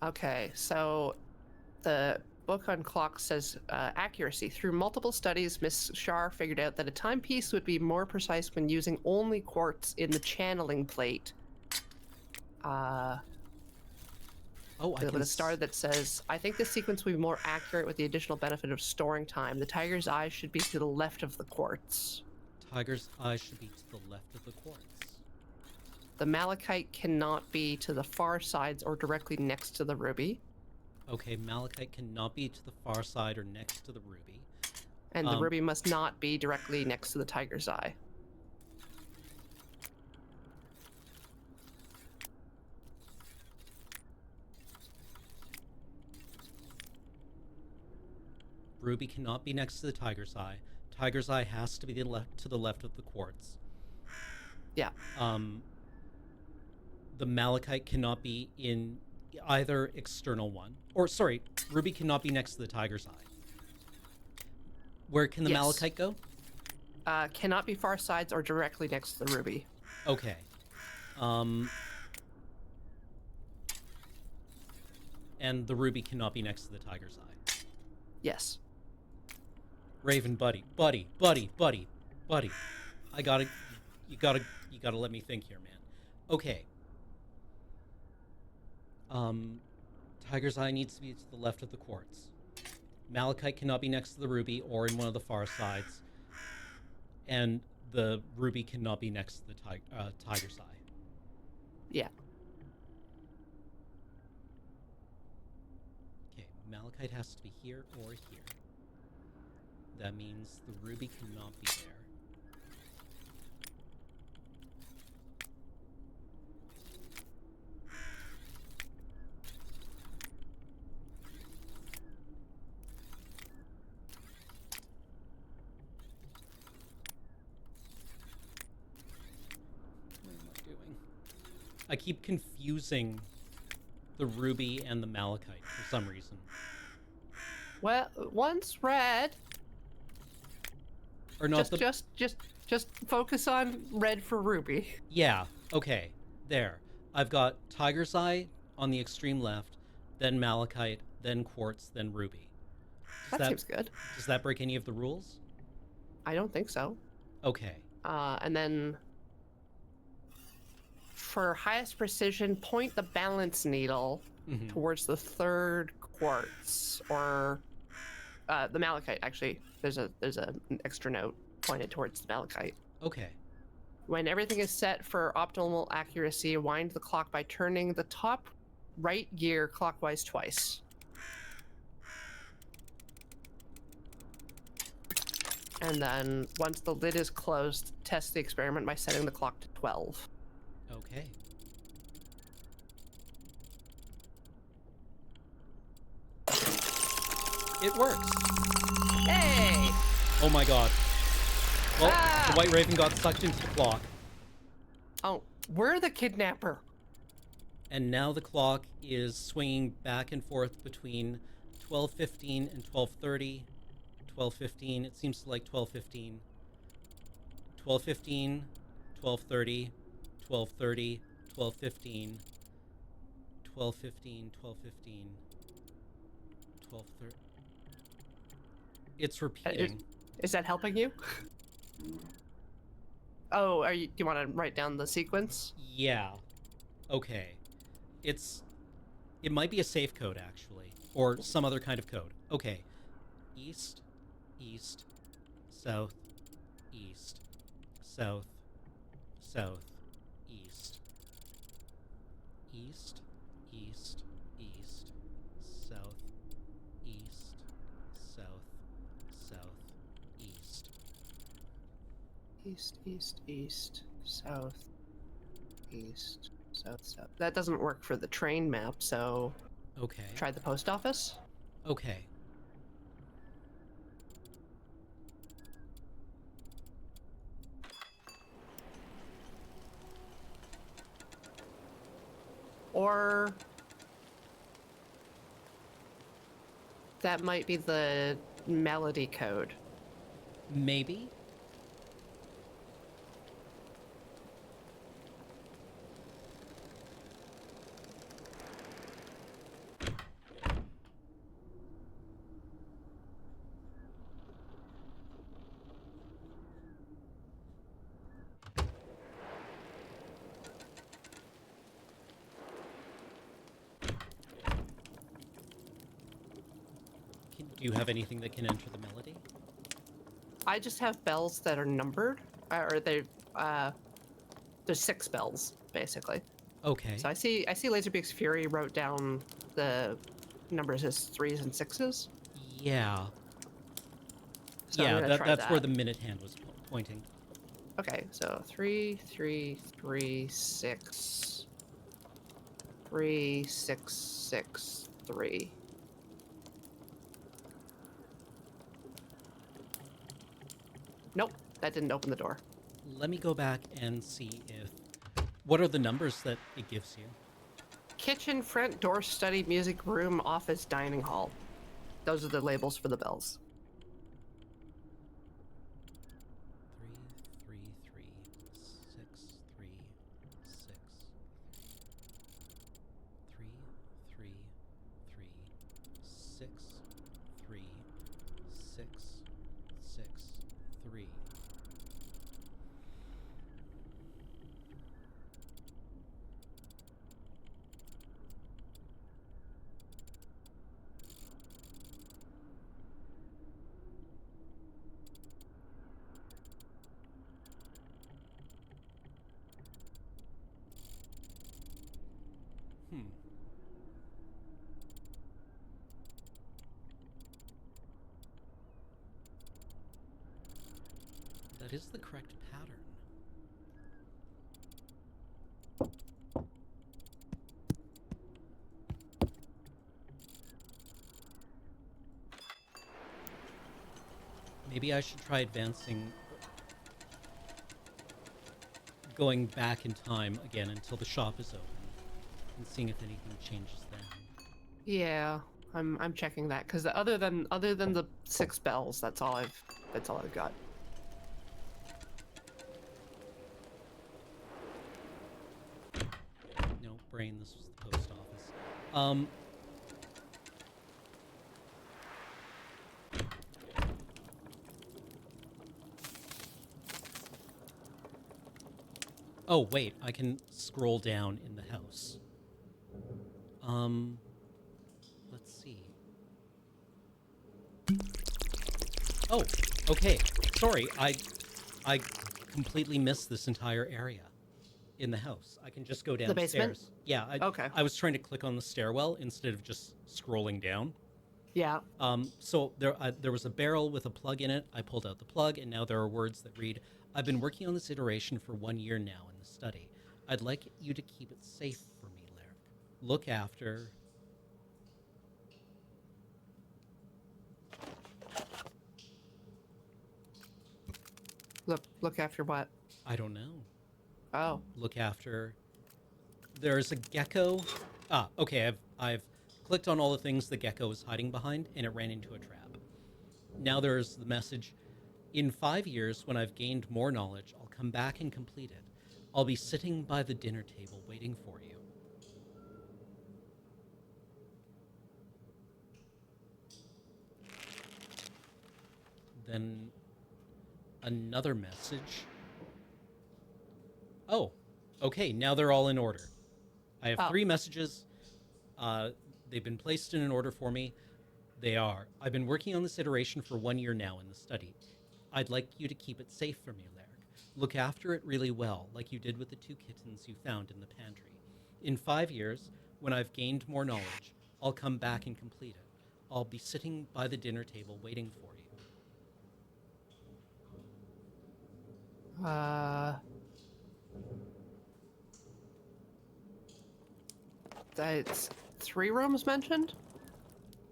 Okay, so the book on clocks says accuracy. Through multiple studies, Miss Shar figured out that a timepiece would be more precise when using only quartz in the channeling plate. With a star that says, I think this sequence will be more accurate with the additional benefit of storing time. The tiger's eye should be to the left of the quartz. Tiger's eye should be to the left of the quartz. The malachite cannot be to the far sides or directly next to the ruby. Okay, malachite cannot be to the far side or next to the ruby. And the ruby must not be directly next to the tiger's eye. Ruby cannot be next to the tiger's eye. Tiger's eye has to be to the left of the quartz. Yeah. The malachite cannot be in either external one. Or, sorry, ruby cannot be next to the tiger's eye. Where can the malachite go? Cannot be far sides or directly next to the ruby. Okay. And the ruby cannot be next to the tiger's eye. Yes. Raven, buddy. You gotta let me think here, man. Okay. Tiger's eye needs to be to the left of the quartz. Malachite cannot be next to the ruby or in one of the far sides. And the ruby cannot be next to the tiger's eye. Yeah. Okay, malachite has to be here or here. That means the ruby cannot be there. What am I doing? I keep confusing the ruby and the malachite for some reason. Well, one's red. Or not just focus on red for ruby. Yeah, okay. There. I've got tiger's eye on the extreme left, then malachite, then quartz, then ruby. That seems good. Does that break any of the rules? I don't think so. Okay. And then for highest precision, point the balance needle towards the third quartz, or the malachite. Actually, there's an extra note pointed towards the malachite. Okay. When everything is set for optimal accuracy, wind the clock by turning the top right gear clockwise twice. And then once the lid is closed, test the experiment by setting the clock to 12. Okay. It works. Hey! Oh my god. Well, the white raven got sucked into the clock. Oh, we're the kidnapper. And now the clock is swinging back and forth between 12:15 and 12:30. 12:15, it seems to like 12:15. 12:15, 12:30, 12:30, 12:15, 12:15, 12:15, 12:30. It's repeating. Is that helping you? Oh, do you want to write down the sequence? Yeah. Okay. It might be a safe code, actually. Or some other kind of code. Okay. East, east, south, east, south, south, east. east, east, east, south, east, south, south, east. East, east, east, south, east, south, south. That doesn't work for the train map, so Okay. try the post office. Okay. Or that might be the melody code. Maybe. Do you have anything that can enter the melody? I just have bells that are numbered, or there's 6 bells basically. Okay. So I see Laserbeak's Fury wrote down the numbers as 3s and 6s. Yeah. So yeah, I'm gonna try that's that. where the minute hand was pointing. Okay, so 3, 3, 3, 6, 3, 6, 6, 3. Nope, that didn't open the door. Let me go back and see if... What are the numbers that it gives you? Kitchen, front door, study, music room, office, dining hall. Those are the labels for the bells. 3, 3, 3, 6, 3, 6. 3, 3, 3, 6, 3, 6, 6, 3. Hmm. That is the correct pattern. Maybe I should try advancing, going back in time again until the shop is open, and seeing if anything changes then. Yeah, I'm checking that because other than the 6 bells, that's all I've got. No, brain, this was the post office. Oh, wait, I can scroll down in the house. Let's see. Oh, okay. Sorry, I completely missed this entire area in the house. I can just go The basement? downstairs. Yeah, Okay. I was trying to click on the stairwell instead of just scrolling down. Yeah. So there was a barrel with a plug in it. I pulled out the plug, and now there are words that read, "I've been working on this iteration for 1 year now in the study. I'd like you to keep it safe for me, Lyric. Look after..." Look after what? I don't know. Oh. Look after... There's a gecko. Ah, okay, I've clicked on all the things the gecko is hiding behind, and it ran into a trap. Now there's the message, "In 5 years, when I've gained more knowledge, I'll come back and complete it. I'll be sitting by the dinner table waiting for you." Then another message. Oh, okay, now they're all in order. I have Oh. 3 messages. They've been placed in an order for me. They are, "I've been working on this iteration for 1 year now in the study. I'd like you to keep it safe for me, Lyric. Look after it really well, like you did with the 2 kittens you found in the pantry. In 5 years, when I've gained more knowledge, I'll come back and complete it. I'll be sitting by the dinner table waiting for you. That's 3 rooms mentioned?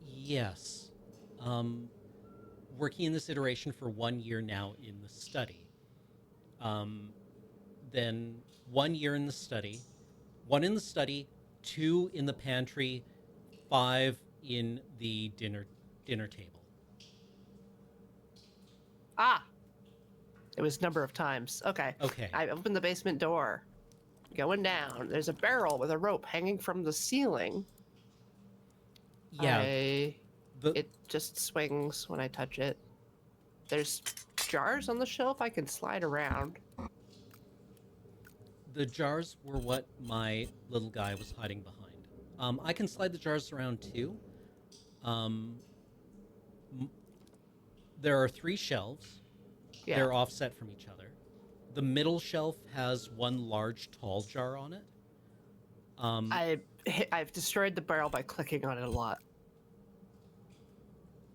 Yes. Working in this iteration for 1 year now in the study. Then 1 year in the study, 1 in the study, 2 in the pantry, 5 in the dinner table. Ah! It was number of times. Okay. Okay. I opened the basement door. Going down. There's a barrel with a rope hanging from the ceiling. Yeah. It just swings when I touch it. There's jars on the shelf I can slide around. The jars were what my little guy was hiding behind. I can slide the jars around too. There are 3 shelves. Yeah. They're offset from each other. The middle shelf has 1 large tall jar on it. I've destroyed the barrel by clicking on it a lot.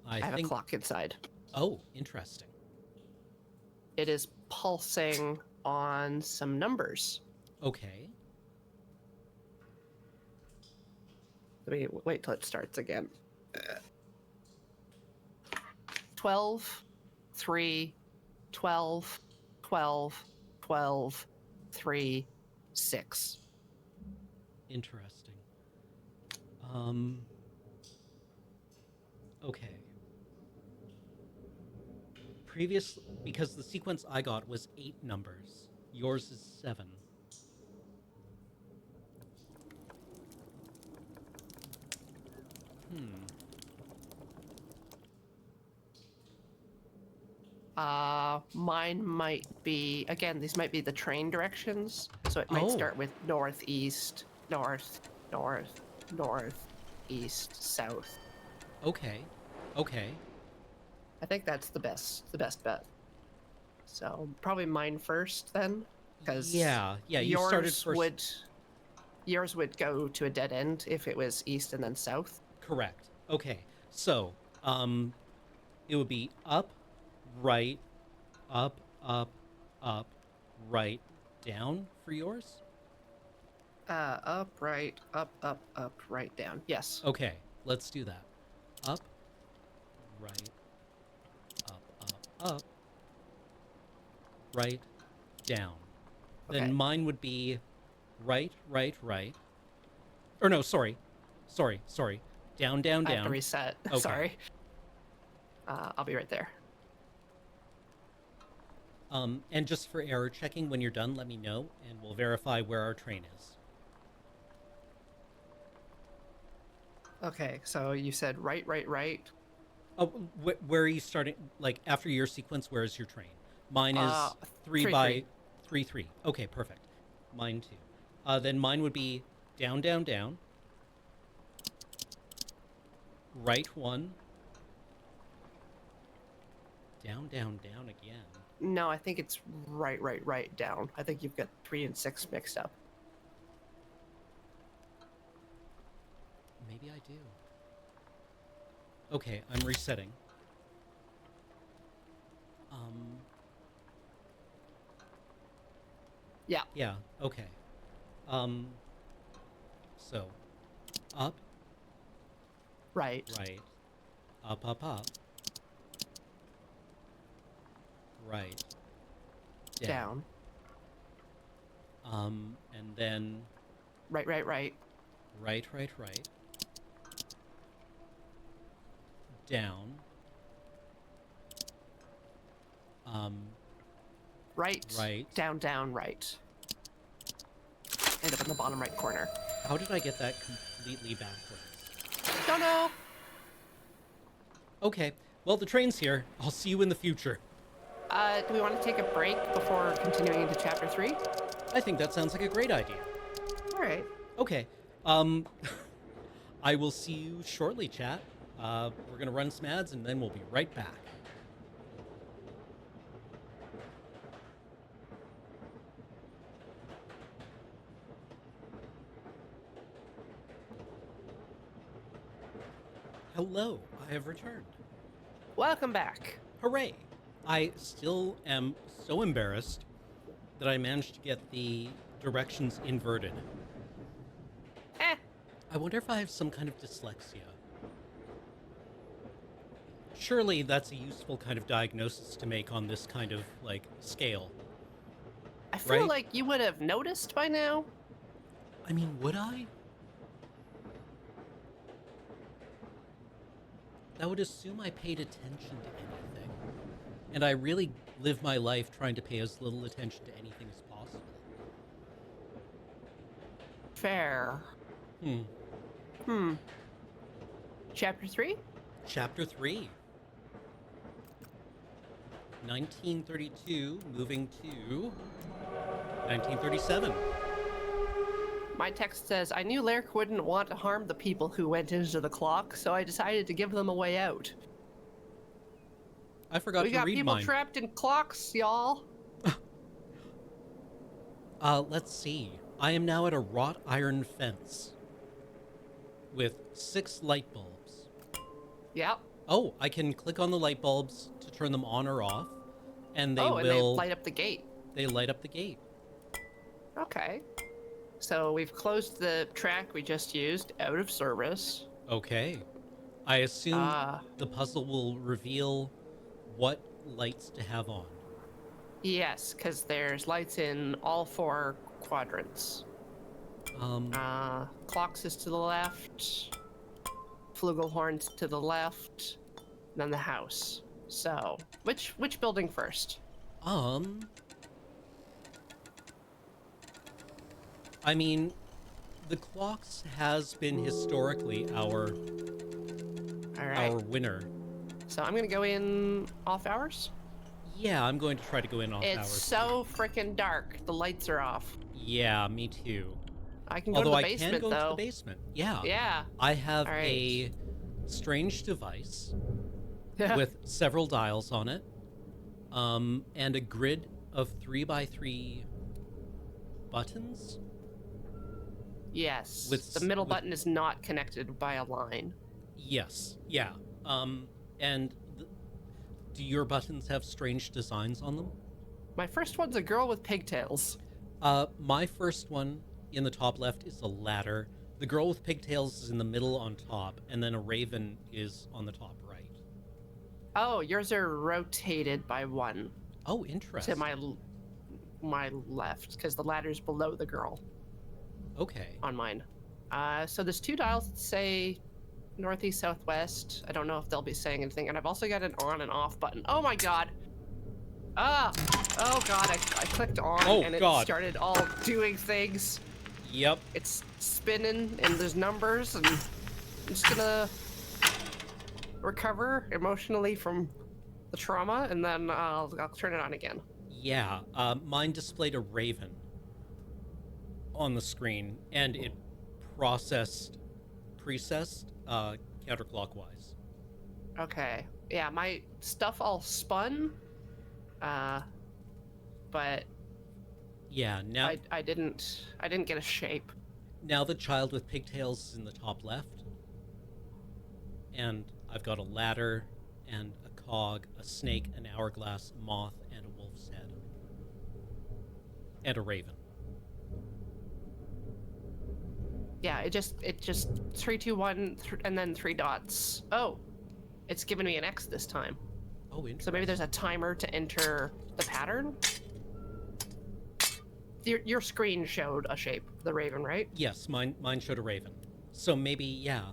I have a clock inside. Oh, interesting. It is pulsing on some numbers. Okay. Let me wait till it starts again. 12, 3, 12, 12, 12, 3, 6. Interesting. Okay. Because the sequence I got was 8 numbers. Yours is 7. Mine might be, again, these might be the train directions. So it might start with northeast, north, north, north, east, south. Okay. I think that's the best bet. So probably mine first then, because yeah, you started first. Yours would go to a dead end if it was east and then south. Correct. Okay. So, it would be up, right, up, right, down for yours? Up, right, down. Yes. Okay, let's do that. Up, right, up, right, down. Okay. Then mine would be right. Or no, sorry. Down. I have to reset. Okay. Sorry. I'll be right there. And just for error checking, when you're done, let me know, and we'll verify where our train is. Okay, so you said right. Oh, where are you starting? Like, after your sequence, where is your train? Mine is 3 by 3. Okay, perfect. Mine too. Then mine would be down. Right 1. Down again. No, I think it's right, down. I think you've got 3 and 6 mixed up. Maybe I do. Okay, I'm resetting. Yeah. Yeah, okay. So, up. Right. Up. Right. Down. And then right. Right. Down. Right. Down, right. End up in the bottom right corner. How did I get that completely backwards? Don't know. Okay. Well, the train's here. I'll see you in the future. Do we want to take a break before continuing into chapter 3? I think that sounds like a great idea. All right. Okay. I will see you shortly, chat. We're going to run some ads, and then we'll be right back. Hello, I have returned. Welcome back. Hooray! I still am so embarrassed that I managed to get the directions inverted. Eh, I wonder if I have some kind of dyslexia. Surely that's a useful kind of diagnosis to make on this kind of, like, scale. I feel Right? like you would have noticed by now. I mean, would I? That would assume I paid attention to anything. And I really live my life trying to pay as little attention to anything as possible. Fair. Chapter 3? Chapter 3. 1932, moving to 1937. My text says, I knew Lairk wouldn't want to harm the people who went into the clock, so I decided to give them a way out. I forgot We to got read people mine. trapped in clocks, y'all. Let's see. I am now at a wrought iron fence with 6 light bulbs. Yep. Oh, I can click on the light bulbs to turn them on or off, and they and they will light up the gate. They light up the gate. Okay. So we've closed the track we just used out of service. Okay. I assume Ah. the puzzle will reveal what lights to have on. Yes, because there's lights in all 4 quadrants. Clocks is to the left, flugelhorns to the left, then the house. So, which building first? I mean, the clocks has been historically our All right. winner. So I'm gonna go in off hours. Yeah, I'm going to try to go in off It's hours. so freaking dark. The lights are off. Yeah, me too. I can go Although to the I basement can go though. to the basement. Yeah. Yeah. I have All right. a strange device with several dials on it, and a grid of 3x3 buttons. Yes. With The middle with- button is not connected by a line. Yes. Yeah. And do your buttons have strange designs on them? My first one's a girl with pigtails. My first one in the top left is a ladder. The girl with pigtails is in the middle on top, and then a raven is on the top right. Oh, yours are rotated by 1 Oh, to interesting. my left, because the ladder's below the girl Okay. on mine. So there's 2 dials that say northeast, southwest. I don't know if they'll be saying anything. And I've also got an on and off button. Oh my god. Oh god, I clicked on and it started all doing things. Yep. It's spinning and there's numbers, and I'm just gonna recover emotionally from the trauma, and then I'll turn it on again. Yeah. Mine displayed a raven on the screen, and it precessed counterclockwise. Okay. Yeah, my stuff all spun. But Yeah. Now, I didn't get a shape. now the child with pigtails is in the top left, and I've got a ladder and a cog, a snake, an hourglass, a moth, and a wolf's head, and a raven. Yeah, it just 3, 2, 1, and then 3 dots. Oh, it's giving me an X this time. Oh, interesting. So maybe there's a timer to enter the pattern. Your screen showed a shape, the raven, right? Yes, mine showed a raven. So maybe, yeah.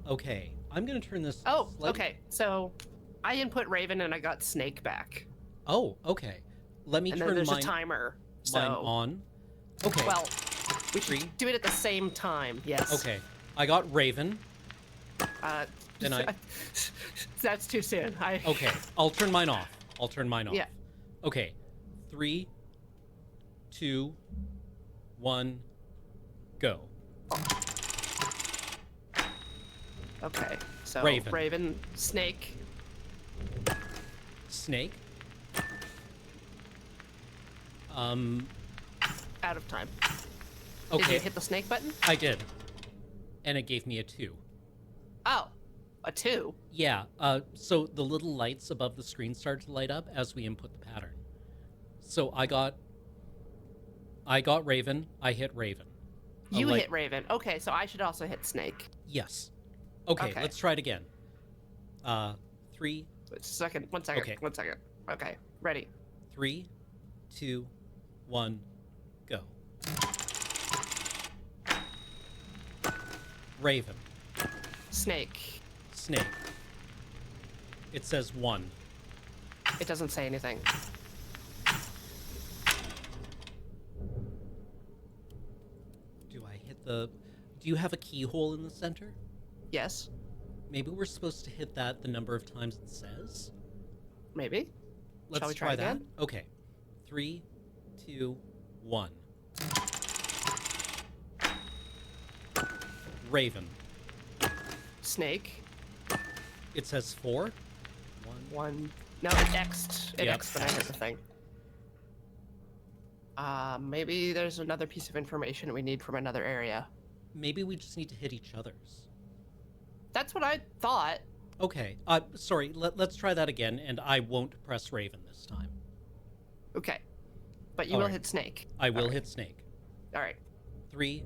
Okay, I'm gonna turn this. Oh, okay. So I input raven and I got snake back. Oh, okay. Let me And then turn there's mine a timer. So on. Okay. well, we should 3. do it at the same time. Yes. Okay, I got raven. Then That's too soon. Okay, I'll turn mine off. Yeah. Okay, 3, 2, 1, go. Okay. So Raven. snake. Snake. Out of time. Did Okay, you hit the snake button? I did. And it gave me a 2. Oh, a 2. Yeah, so the little lights above the screen start to light up as we input the pattern. So I got Raven, I hit Raven. You Like, hit Raven. Okay, so I should also hit Snake. yes. Okay, Okay. let's try it again. 3, Wait a second. 1 second. okay. 1 second. Okay, ready. 3, 2, 1, go. Raven, Snake. Snake. It says 1. It doesn't say anything. Do I hit the... Do you have a keyhole in the center? Yes. Maybe we're supposed to hit that the number of times it says? Maybe. Let's Shall we try that. again? Okay. 3, 2, 1. Raven. Snake. It says 4. 1. No, it X'd. It Yep. X'd when I hit the thing. Maybe there's another piece of information we need from another area. Maybe we just need to hit each other's. That's what I thought. Okay. Sorry. Let's try that again, and I won't press Raven this time. Okay. But you All will right. hit Snake. I will All right. hit Snake. All right. 3,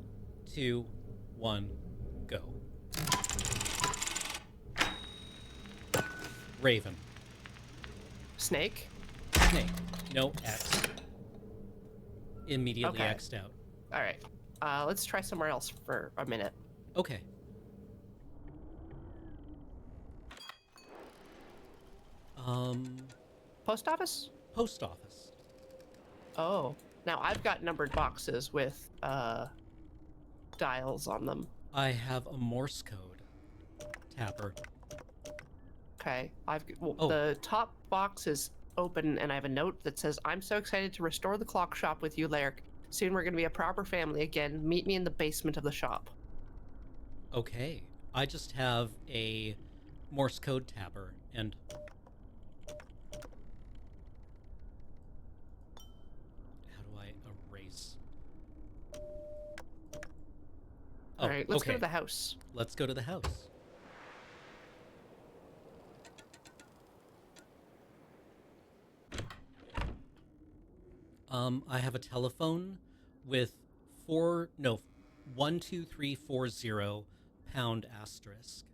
2, 1, go. Raven. Snake. Snake. No, X. Immediately Okay. X'd out. All right. Let's try somewhere else for a minute. Okay. Post office? Post office. Oh. Now I've got numbered boxes with dials on them. I have a Morse code tapper. Okay. Oh. The top box is open, and I have a note that says, "I'm so excited to restore the clock shop with you, Larrick. Soon we're going to be a proper family again. Meet me in the basement of the shop." Okay. I just have a Morse code tapper, and... How do I erase? Oh, All right, let's go okay. to the house. Let's go to the house. I have a telephone with 12340 pound asterisk.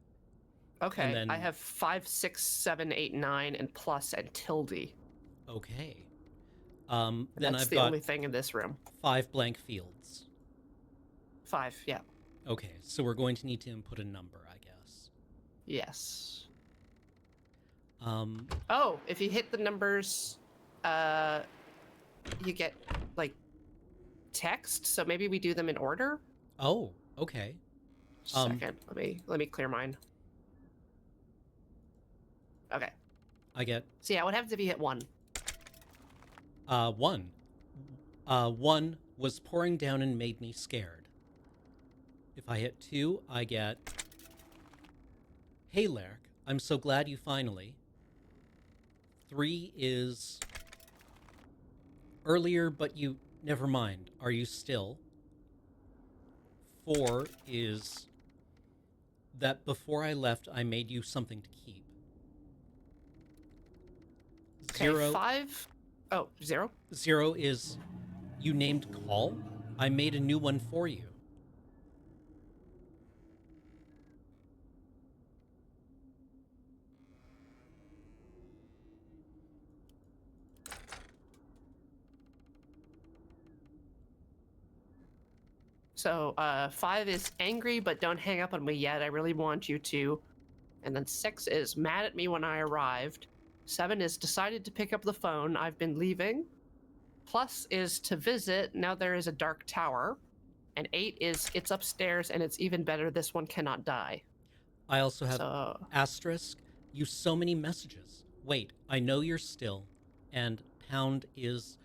Okay, And then- I have 5, 6, 7, 8, 9, and plus and tilde. Okay. And Then that's I've the got only thing in this room. 5 blank fields. 5, yeah. Okay, so we're going to need to input a number, I guess. Yes. Um, Oh, if you hit the numbers, you get, like, text. So maybe we do them in order? oh, okay. Second. Let me clear mine. Okay. I get So yeah, what happens if you hit 1? 1. 1 was pouring down and made me scared. If I hit 2, I get... Hey, Larrick, I'm so glad you finally... 3 is... Earlier, but you... Never mind. Are you still? 4 is... That before I left, I made you something to keep. Okay, 0... 5. Oh, 0? 0 is... You named Call? I made a new one for you. So 5 is angry, but don't hang up on me yet. I really want you to. And then 6 is mad at me when I arrived. 7 is decided to pick up the phone. I've been leaving. Plus is to visit. Now there is a dark tower. And 8 is it's upstairs and it's even better. This one cannot die. I also have So asterisk, you so many messages. Wait, I know you're still. And pound is,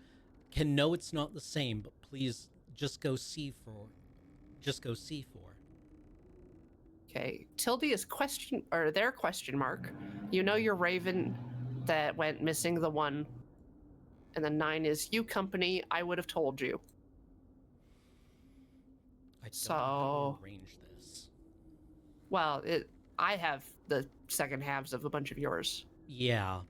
can know it's not the same, but please just go see for. okay, tilde is question or their question mark. You know your Raven that went missing the 1. And then 9 is you company. I would have told you. I don't know how So- to arrange this. Well, I have the second halves of a bunch of yours. Yeah.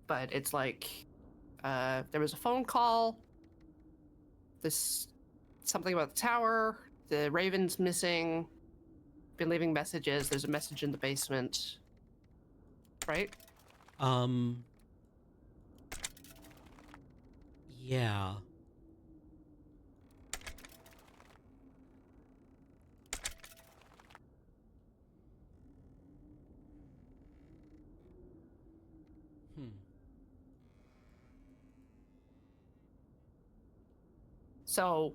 But it's like, there was a phone call. Something about the tower. The Raven's missing. Been leaving messages. There's a message in the basement. Right? Yeah. So,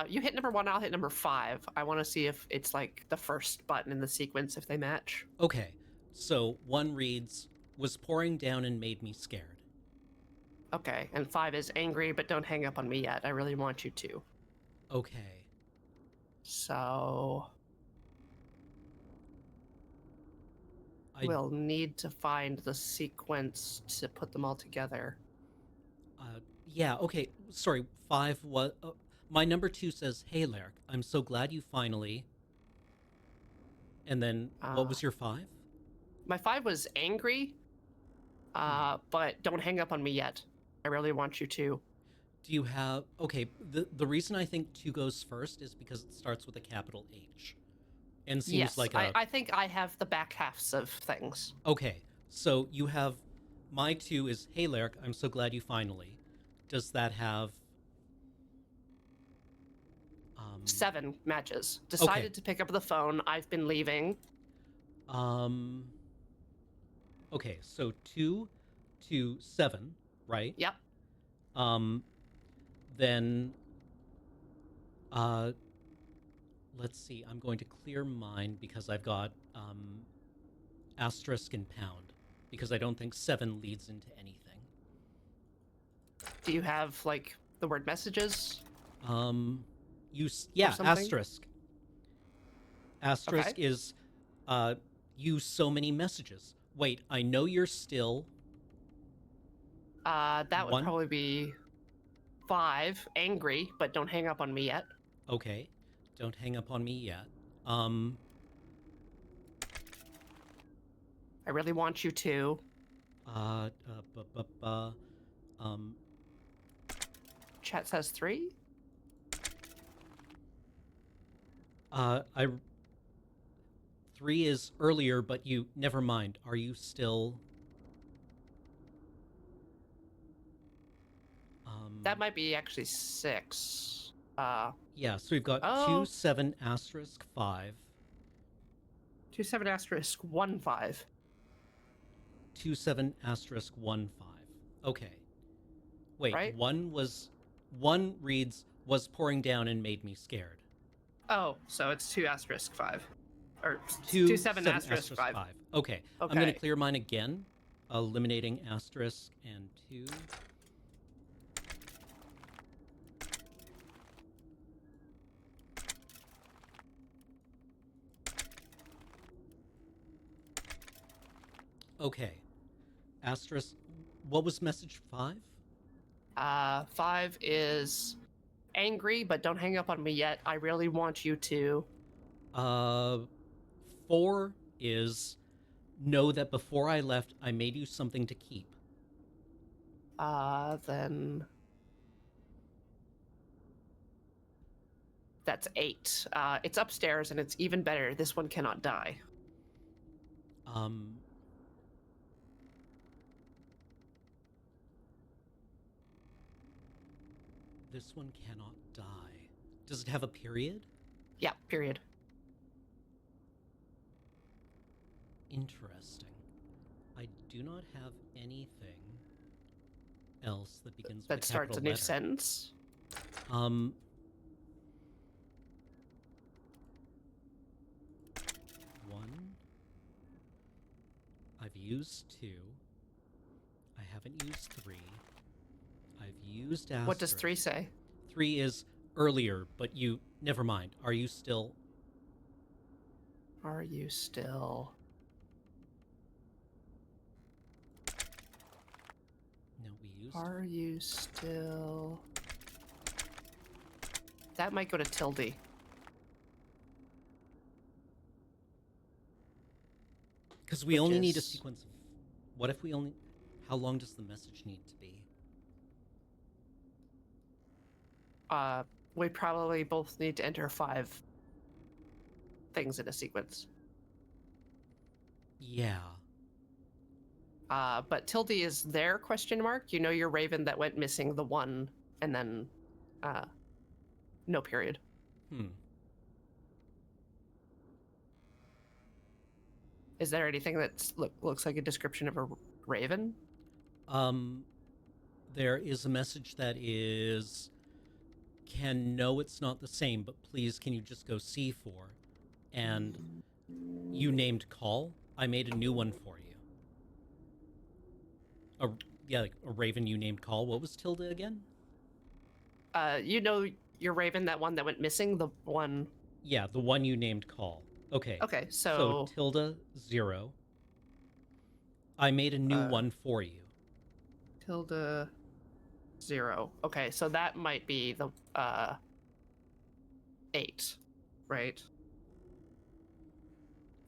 you hit number 1, I'll hit number 5. I want to see if it's like the first button in the sequence, if they match. Okay. So 1 reads, was pouring down and made me scared. Okay, and 5 is angry, but don't hang up on me yet. I really want you to. Okay. So... we'll need to find the sequence to put them all together. Yeah, okay. Sorry, 5 was... my number 2 says, hey, Lark, I'm so glad you finally... And then, what was your 5? My 5 was angry, but don't hang up on me yet. I really want you to. Do you have... Okay, the reason I think 2 goes first is because it starts with a capital H. And seems yes, like a... I think I have the back halves of things. Okay, so you have... My 2 is, hey, Lark, I'm so glad you finally... Does that have... 7 matches. Decided to pick up the phone. I've been leaving. Okay, so 2 to 7, right? Yep. Then... let's see, I'm going to clear mine because I've got asterisk and pound, because I don't think 7 leads into anything. Do you have, like, the word messages? Yeah, asterisk. Asterisk is, use so many messages. Wait, I know you're still... That would probably be 5, angry, but don't hang up on me yet. Okay, don't hang up on me yet. I really want you to. Chat says 3? I 3 is earlier, but you... Never mind. Are you still... That might be actually 6. Yeah, so we've got 2, 7, asterisk, 5. 2, 7, asterisk, 1, 5. 2, 7, asterisk, 1, 5. Okay. Wait, right? 1 reads, was pouring down and made me scared. Oh, so it's 2, asterisk, 5. Or 2, 7, asterisk, 5. Okay. I'm going to clear mine again, eliminating asterisk and 2. Okay. Asterisk. What was message 5? 5 is angry, but don't hang up on me yet. I really want you to. 4 is know that before I left, I made you something to keep. Then that's 8. It's upstairs, and it's even better. This one cannot die. This one cannot die. Does it have a period? Yeah, period. Interesting. I do not have anything else that begins that with a starts a capital new letter. sentence. 1. I've used 2. I haven't used 3. I've used asterisk. What does 3 say? 3 is earlier, but you... Never mind. Are you still... Are you still... No, we used... Are you still... That might go to Tilde. Because we only need a sequence of... What if we only... How long does the message need to be? We probably both need to enter 5 things in a sequence. Yeah. But Tilde is there, question mark? You know your Raven that went missing, the 1, and then no period. Is there anything that looks like a description of a Raven? There is a message that is... Can know it's not the same, but please can you just go C4? And you named call. I made a new one for you. Like a Raven you named call. What was Tilde again? You know your Raven, that one that went missing, the one... Yeah, the one you named call. Okay. Okay, So Tilde 0. I made a new one for you. Tilde 0. Okay, so that might be the 8, right?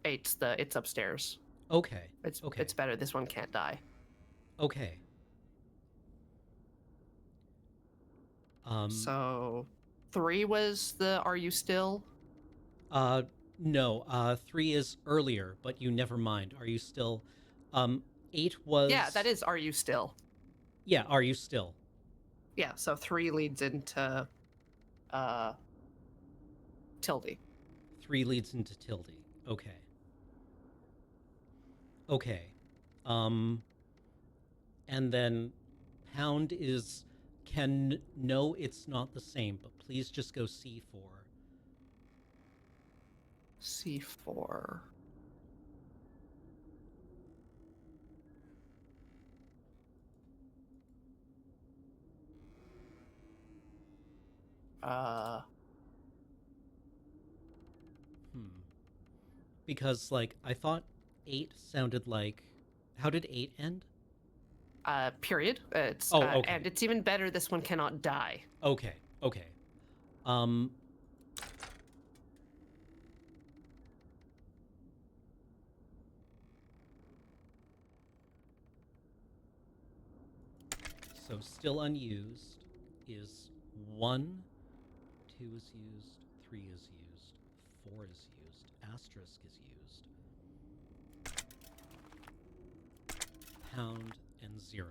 it's upstairs. Okay. It's better. This one can't die. Okay. So 3 was the Are You Still? No. 3 is earlier, but you never mind. Are you still? 8 was... Yeah, that is Are You Still? Yeah, Are You Still? Yeah, so 3 leads into Tilde. 3 leads into Tilde. Okay. Okay. And then pound is can know it's not the same, but please just go C4. C4. Because, like, I thought 8 sounded like... How did 8 end? Period. It's okay. And it's even better, this one cannot die. Okay. So still unused is 1, 2 is used, 3 is used, 4 is used, asterisk is used, pound, and 0.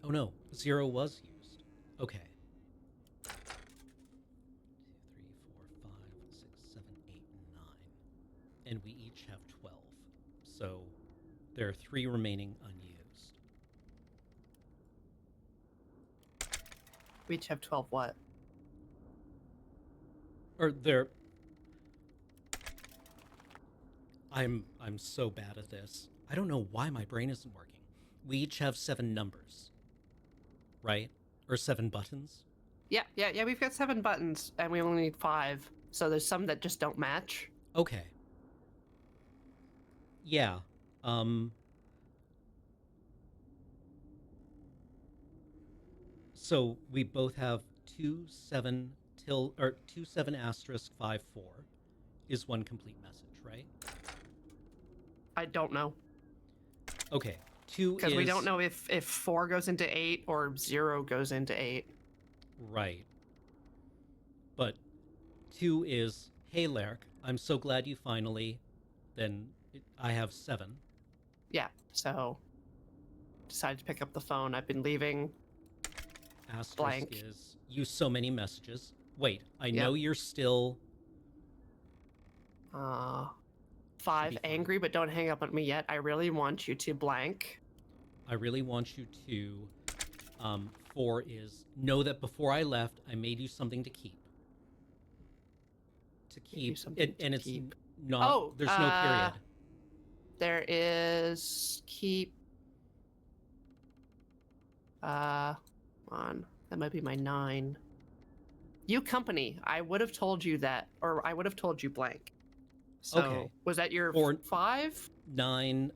Oh no, 0 was used. Okay. 2, 3, 4, 5, 6, 7, 8, 9. And we each have 12. So there are 3 remaining unused. We each have 12 what? Or there... I'm so bad at this. I don't know why my brain isn't working. We each have 7 numbers. Right? Or 7 buttons? Yeah, we've got 7 buttons, and we only need 5. So there's some that just don't match. Okay. Yeah. So we both have 2, 7, 2, 7 asterisk 5, 4 is one complete message, right? I don't know. Okay. 2 is... Because we don't know if 4 goes into 8 or 0 goes into 8. Right. But 2 is, hey, Lerk, I'm so glad you finally... Then I have 7. Yeah, so... Decided to pick up the phone. I've been leaving... Asterisk blank. is, use so many messages. Wait, I know you're still... 5, angry, but don't hang up on me yet. I really want you to blank. I really want you to... 4 is, know that before I left, I made you something to keep. To keep. And it's keep. not... Oh, there's no period. There is... Keep... on. That might be my 9. You company. I would have told you that, or I would have told you blank. So, okay. Was that your 5? 9,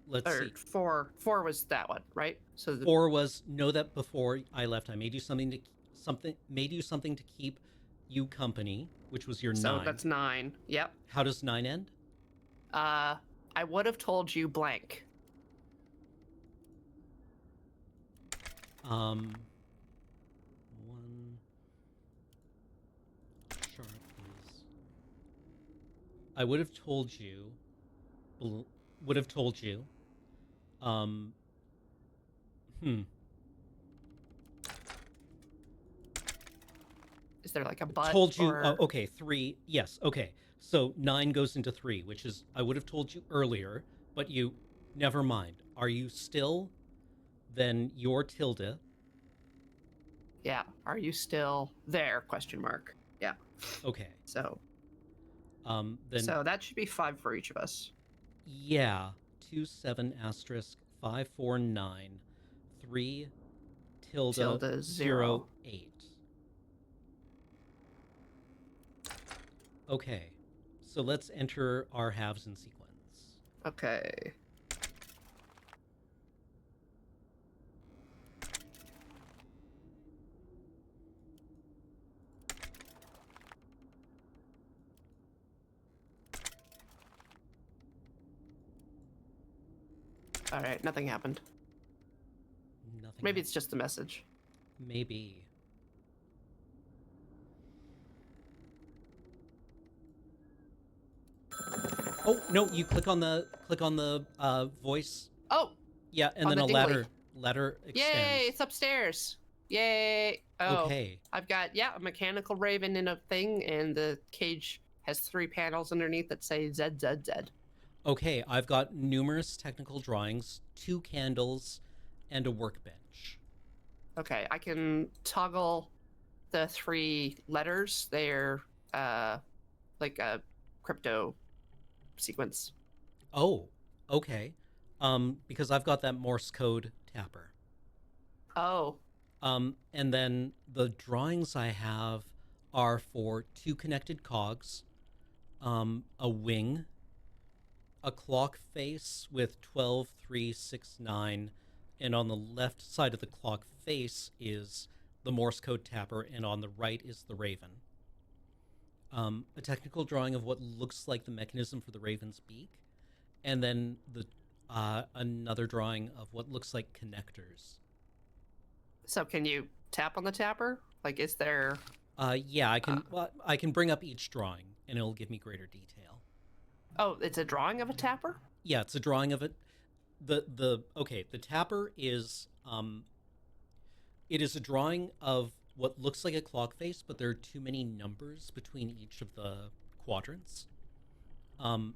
let's Or see. four was that one, right? So the 4 was know that before I left, I made you something to keep you company, which was your so 9. that's 9. Yep. How does 9 end? Uh, I would have told you blank. One sharp is. I would have told you. Would have told you. Um. Hmm. Is there like a but Told you. or Okay. 3. Yes. Okay. So 9 goes into 3, which is I would have told you earlier, but you. Never mind. Are you still? Then your tilde. yeah? Are you still there? Question mark. Yeah. Okay. So Then that should be 5 for each of us. yeah. 2 7 asterisk 5 4 9 3 tilde Tilde 0 0. 8. Okay, so let's enter our halves in sequence. Okay. All right. Nothing happened. Nothing. Maybe it's just a message. Maybe. Oh no! You click on the voice. Oh, Yeah, and on then the a dingly. ladder extends. Yay! It's upstairs. Yay! Oh, Okay. I've got a mechanical raven in a thing, and the cage has 3 panels underneath that say ZZZ. Okay, I've got numerous technical drawings, 2 candles, and a workbench. Okay, I can toggle the 3 letters. They're like a crypto sequence. Oh, okay. Because I've got that Morse code tapper. Oh, And then the drawings I have are for 2 connected cogs, a wing, a clock face with 12, 3, 6, 9, and on the left side of the clock face is the Morse code tapper, and on the right is the raven. A technical drawing of what looks like the mechanism for the raven's beak, and then another drawing of what looks like connectors. so can you tap on the tapper? Like, is there? Yeah, I can. Well, I can bring up each drawing, and it'll give me greater detail. Oh, it's a drawing of a tapper. Yeah, it's a drawing of it. The tapper is it is a drawing of what looks like a clock face, but there are too many numbers between each of the quadrants. Um,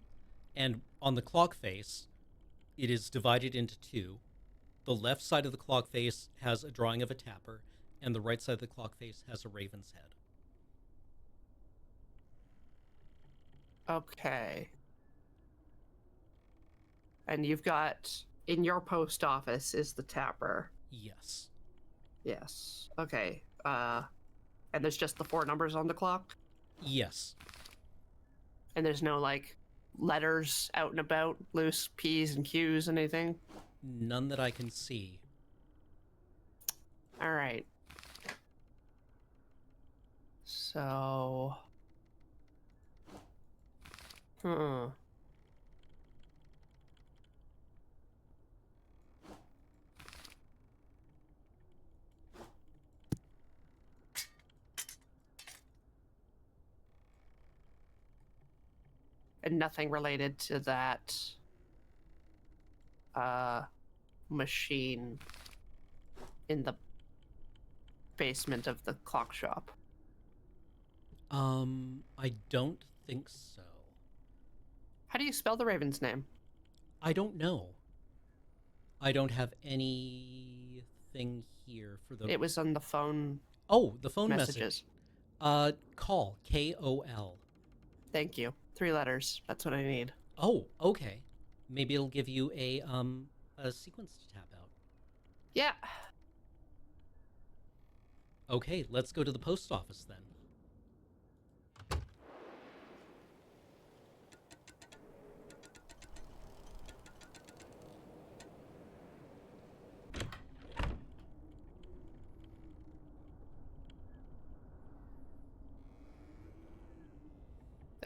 and on the clock face, it is divided into 2. The left side of the clock face has a drawing of a tapper, and the right side of the clock face has a raven's head. Okay. And you've got in your post office is the tapper. Yes. Yes. Okay. And there's just the 4 numbers on the clock, Yes. and there's no like letters out and about, loose P's and Q's, anything. None that I can see. All right. So, hmm. And nothing related to that machine in the basement of the clock shop. I don't think so. How do you spell the Raven's name? I don't know. I don't have anything here for the. It was on the phone Oh, the phone messages. message. Call KOL. Thank you. 3 letters. That's what I need. Oh, okay. Maybe it'll give you a sequence to tap out. Yeah. Okay, let's go to the post office then.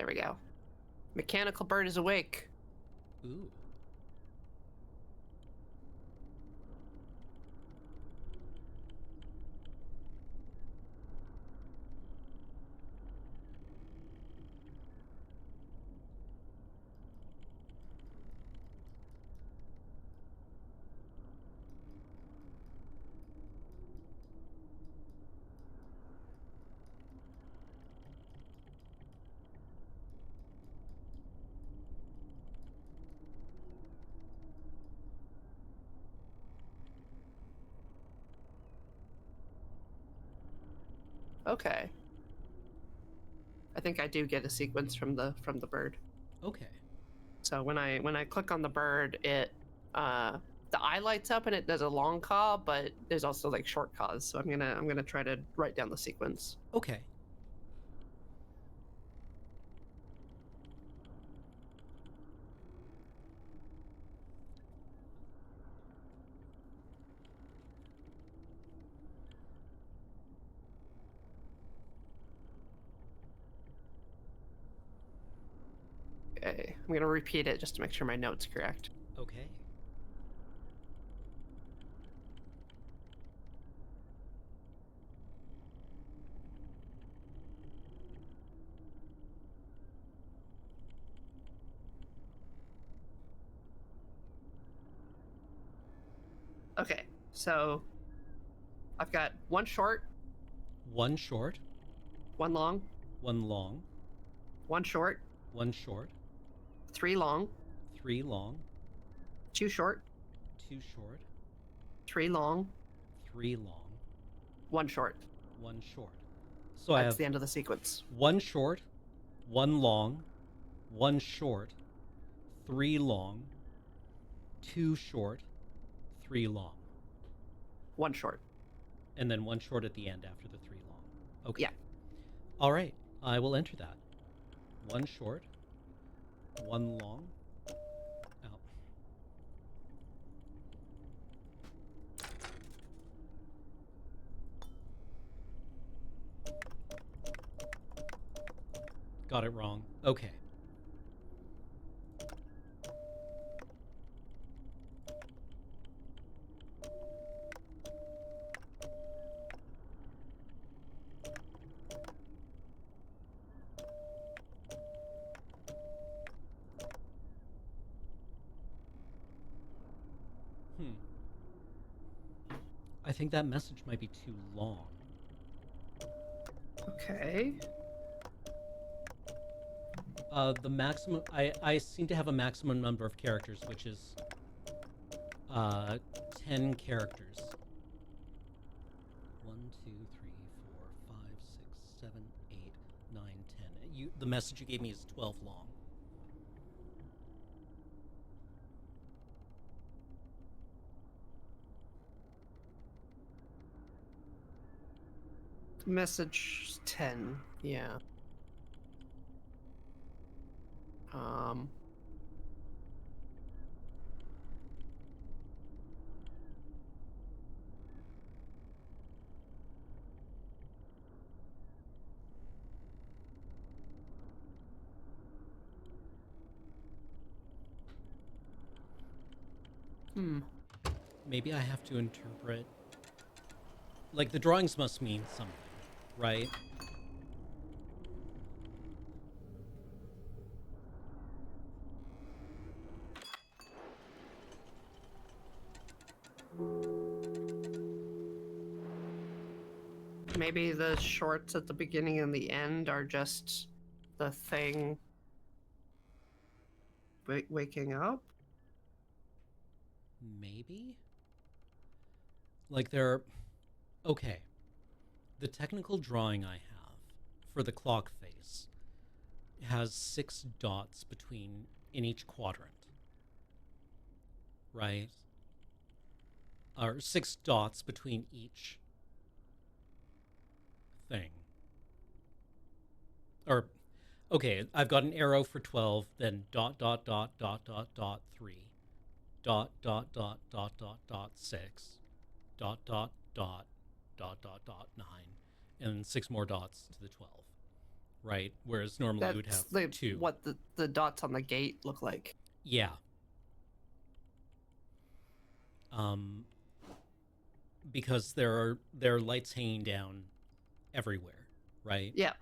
There we go. Mechanical bird is awake. Ooh. Okay. I think I do get a sequence from the bird. Okay. So when I click on the bird, it the eye lights up and it does a long caw, but there's also like short caws. So I'm gonna try to write down the sequence. Okay. Okay. I'm gonna repeat it just to make sure my note's correct. Okay. Okay. So I've got one short, One short, one long, one long, one short, one short, three long, three long, two short, two short, three long, three long, one short. one short. So I That's have the end of the sequence. one short, one long, one short, three long, two short, three long. One short. And then one short at the end after the three long. Okay. Yeah. All right. I will enter that. One short, one long. Oh. Got it wrong. Okay. I think that message might be too long. Okay. The maximum I seem to have a maximum number of characters, which is 10 characters. 1, 2, 3, 4, 5, 6, 7, 8, 9, 10. The message you gave me is 12 long. Message 10. Yeah. Um. Maybe I have to interpret. Like, the drawings must mean something, right? Maybe the shorts at the beginning and the end are just the thing waking up. Maybe? Like, they're. Okay. The technical drawing I have for the clock face has 6 dots between in each quadrant. Right? Or 6 dots between each thing. Or, okay, I've got an arrow for 12, then dot, dot, dot, dot, dot, dot, 3, dot, dot, dot, dot, dot, dot, 6, dot, dot, dot, dot, dot, dot, 9, and 6 more dots to the 12. right? Whereas normally you would have That's two. what the dots on the gate look like. Yeah. Um, because there are lights hanging down everywhere, right? Yeah.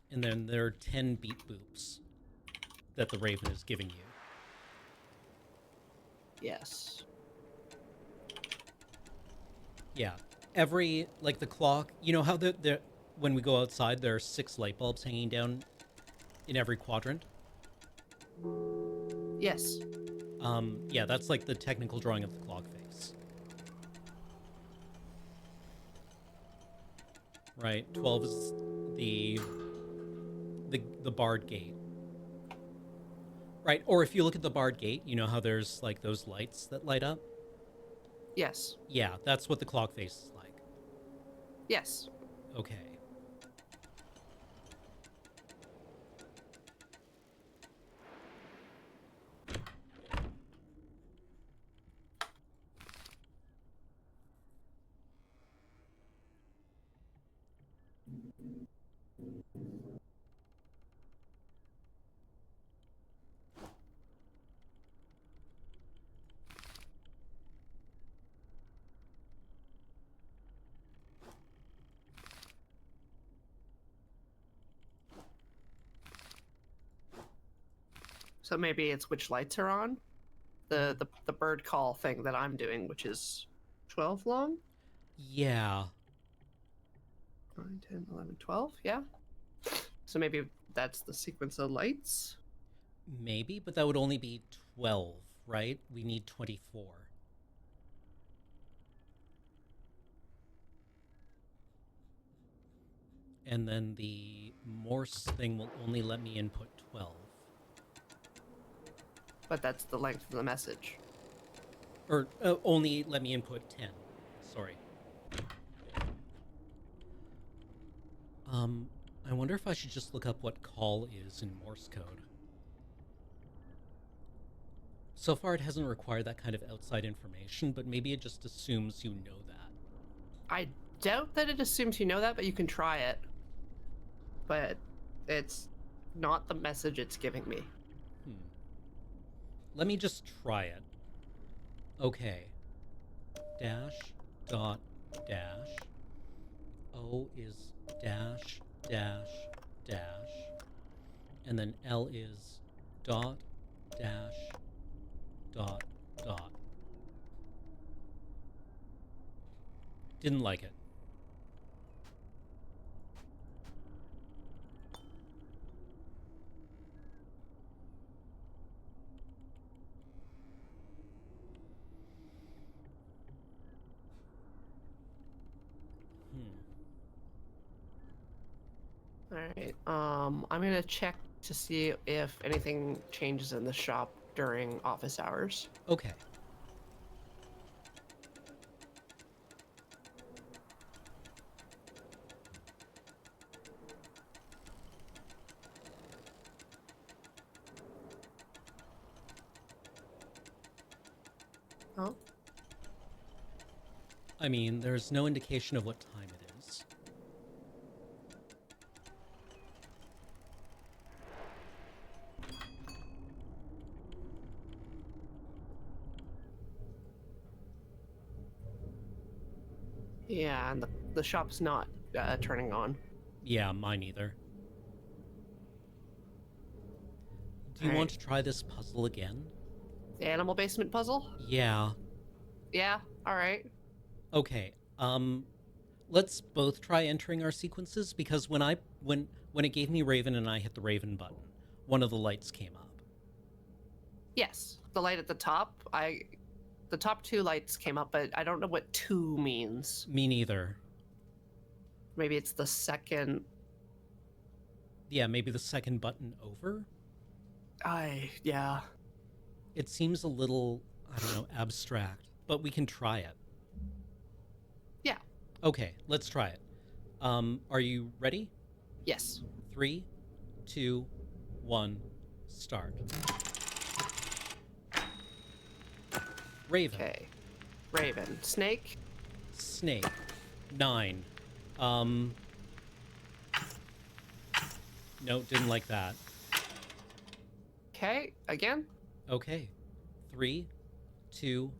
And then there are 10 beat boops that the Raven is giving you. Yes. Yeah. Every, like, the clock, you know how when we go outside, there are 6 light bulbs hanging down in every quadrant? Yes. Yeah, that's like the technical drawing of the clock face. Right? 12 is the the barred gate. Right? Or if you look at the barred gate, you know how there's like those lights that light up? Yes. Yeah, that's what the clock face is like. Yes. Okay. So maybe it's which lights are on. The bird call thing that I'm doing, which is 12 long. Yeah. 9, 10, 11, 12. Yeah. So maybe that's the sequence of lights. Maybe, but that would only be 12, right? We need 24. And then the Morse thing will only let me input 12. But that's the length of the message. Or only let me input 10. Sorry. I wonder if I should just look up what call is in Morse code. So far, it hasn't required that kind of outside information, but maybe it just assumes you know that. I doubt that it assumes you know that, but you can try it. But it's not the message it's giving me. Let me just try it. Okay. Dash, dot, dash. O is dash, dash, dash. And then L is dot, dash, dot, dot. Didn't like it. All right. I'm gonna check to see if anything changes in the shop during office hours. Okay. Oh. I mean, there's no indication of what time it is. Yeah, and the shop's not turning on. Yeah, mine either. Do you want to try this puzzle again? The animal basement puzzle? Yeah. Yeah, alright. Okay. Let's both try entering our sequences because when it gave me Raven and I hit the Raven button, one of the lights came up. Yes. The light at the top, the top 2 lights came up, but I don't know what 2 means. Me neither. Maybe it's the second. Yeah, maybe the second button over? Yeah. It seems a little, I don't know, abstract, but we can try it. Yeah. Okay, let's try it. Are you ready? Yes. 3, 2, 1, Start. Raven. Okay. Raven. Snake. Snake. 9. No, didn't like that. Okay. Again. Okay. 3, 2,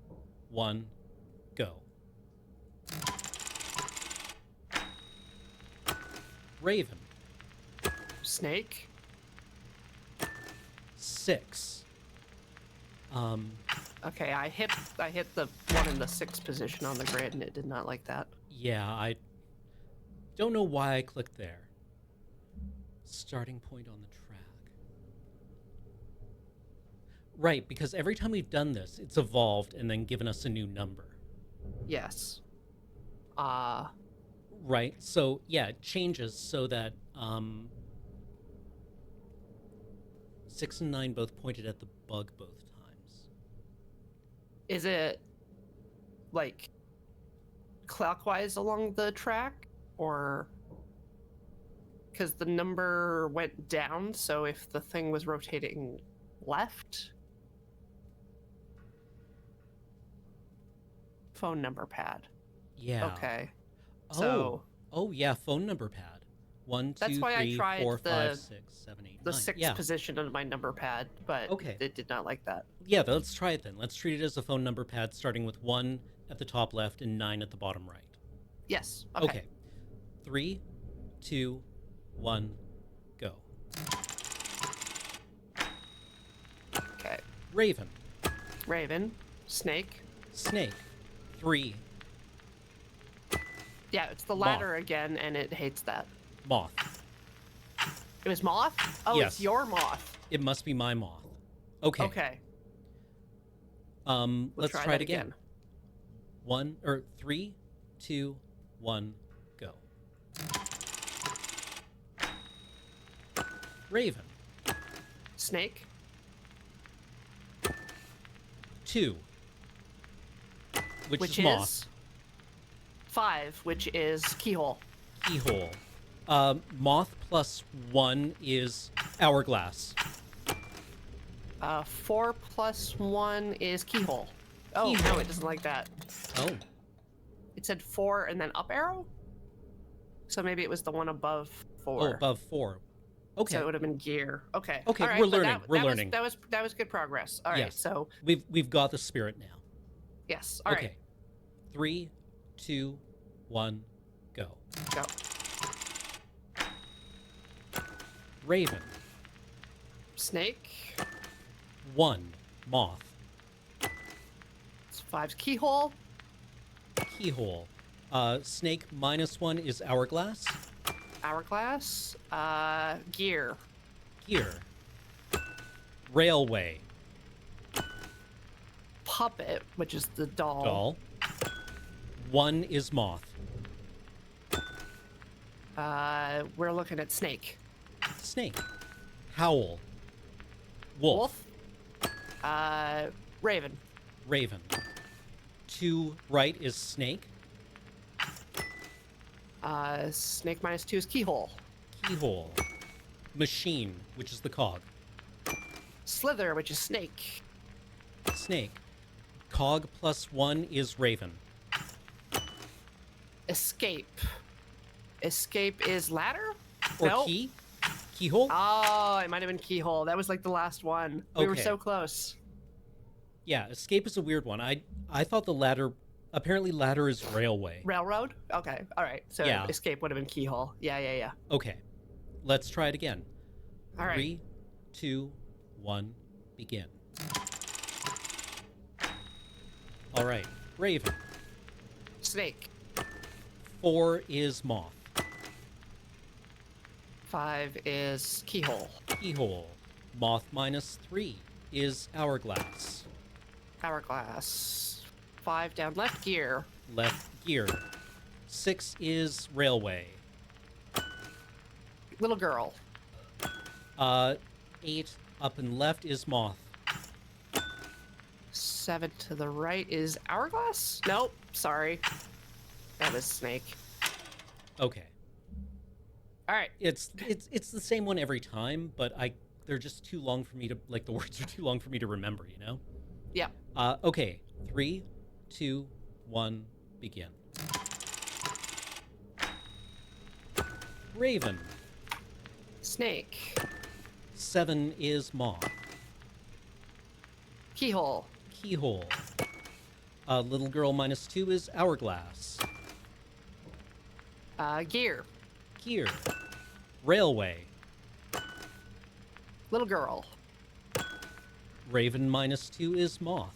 1, go. Raven. Snake. 6. Okay, I hit the one in the 6th position on the grid, and it did not like that. Yeah, I don't know why I clicked there. Starting point on the track. Right, because every time we've done this, it's evolved and then given us a new number. Yes. Right, so yeah, it changes so that 6 and 9 both pointed at the bug both times. Is it like clockwise along the track, or because the number went down, so if the thing was rotating left? Phone number pad. Yeah. Okay. Oh. So Oh yeah, phone number pad. 1, 2, That's why I 3, tried 4, 5, the- 6, 7, 8, the 9. 6th Yeah. position on my number pad, but Okay. it did not like that. Yeah, let's try it then. Let's treat it as a phone number pad starting with 1 at the top left and 9 at the bottom right. Yes. Okay. 3, 2, 1, go. Okay. Raven. Raven. Snake. Snake. 3. Yeah, it's the Moth. ladder again, and it hates that. Moth. It was moth? Oh, Yes. it's your moth. It must be my moth. Okay. Okay. Let's try that it again. 3, 2, 1, go. Raven. Snake. 2. Which is Which moth. is 5, which is keyhole. Keyhole. Moth plus 1 is hourglass. 4 plus 1 is keyhole. Oh, Keyhole. no, it doesn't like that. Oh. It said 4 and then up arrow? So maybe it was the one above 4. Oh, above 4. Okay. So it would have been gear. Okay. Okay, All right, we're but learning, we're learning. That was good progress. All right. Yes. So We've got the spirit now. yes. All right. Okay. 3, 2, 1, go. Go. Raven. Snake. 1. Moth. It's 5's keyhole. Keyhole. Snake minus 1 is hourglass. Hourglass. Gear. Gear. Railway. Puppet, which is the doll. Doll. 1 is moth. We're looking at snake. Snake. Howl. Wolf. Raven. Raven. 2 right is snake. Snake minus 2 is keyhole. Keyhole. Machine, which is the cog. Slither, which is snake. Snake. Cog plus 1 is raven. Escape. Escape is ladder? Or Nope. key. Keyhole? Oh, it might have been keyhole. That was like the last one. We were Okay. so close. Yeah, escape is a weird one. I thought the ladder, apparently ladder is railway. Railroad? Okay. All right. So Yeah. escape would have been keyhole. Yeah. Okay. Let's try it again. All right. 3, 2, 1, begin. All right. Raven. Snake. 4 is moth. 5 is keyhole. Keyhole. Moth minus 3 is hourglass. Hourglass. 5 down left gear. Left gear. 6 is railway. Little girl. 8 up and left is moth. 7 to the right is hourglass? Nope. Sorry. That was snake. Okay. All right. It's the same one every time, but I they're just too long for me to, like, the words are too long for me to remember, you know? Yeah. Okay, 3, 2, 1, begin. Raven. Snake. 7 is moth. Keyhole. Keyhole. Little girl -2 is hourglass. Gear. Gear. Railway. Little girl. Raven -2 is moth.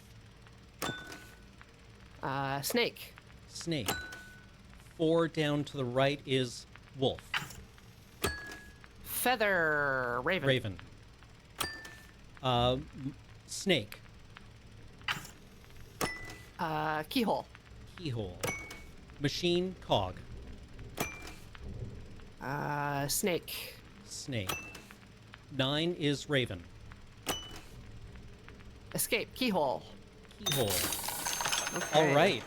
Snake. Snake. 4 down to the right is wolf. Feather. Raven. Raven. Snake. Keyhole. Keyhole. Machine cog. Snake. Snake. 9 is raven. Escape. Keyhole. Keyhole. Okay. All right.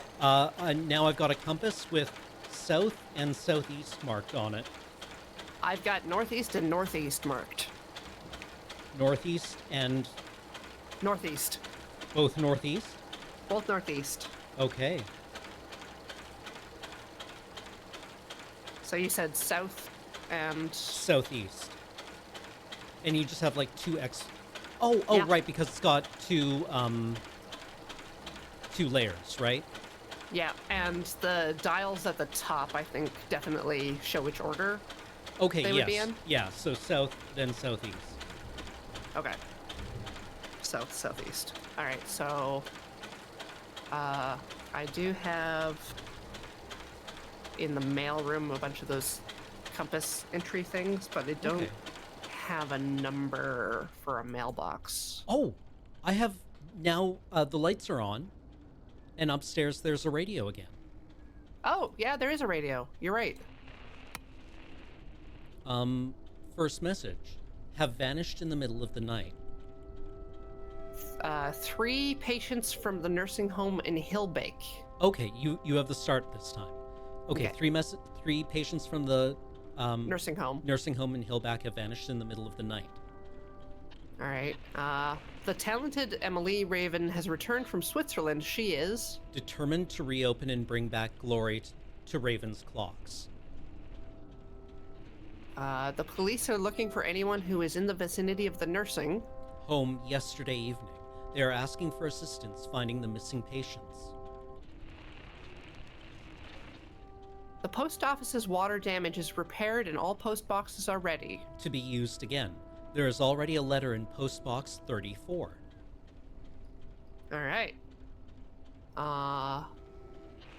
Now I've got a compass with south and southeast marked on it. I've got northeast and northeast marked. Northeast and Northeast. both northeast. Both northeast. Okay. So you said south and... Southeast. And you just have like 2 X. Oh, Yeah. right, because it's got two layers, right? Yeah, and the dials at the top, I think, definitely show which order. Okay, They yes. would be in? Yeah, so south, then southeast. Okay. South, southeast. All right, so I do have in the mail room a bunch of those compass entry things, but they don't Okay. have a number for a mailbox. Oh, I have now, the lights are on, and upstairs there's a radio again. Oh, yeah, there is a radio. You're right. First message. Have vanished in the middle of the night. 3 patients from the nursing home in Hillbake. Okay, you have the start this time. Okay, Okay. 3 patients from the Nursing home. nursing home in Hillback have vanished in the middle of the night. All right. The talented Emily Raven has returned from Switzerland. She is Determined to reopen and bring back glory to Raven's clocks. the police are looking for anyone who is in the vicinity of the nursing. Home yesterday evening. They are asking for assistance finding the missing patients. The post office's water damage is repaired and all post boxes are ready. To be used again. There is already a letter in Post Box 34. All right.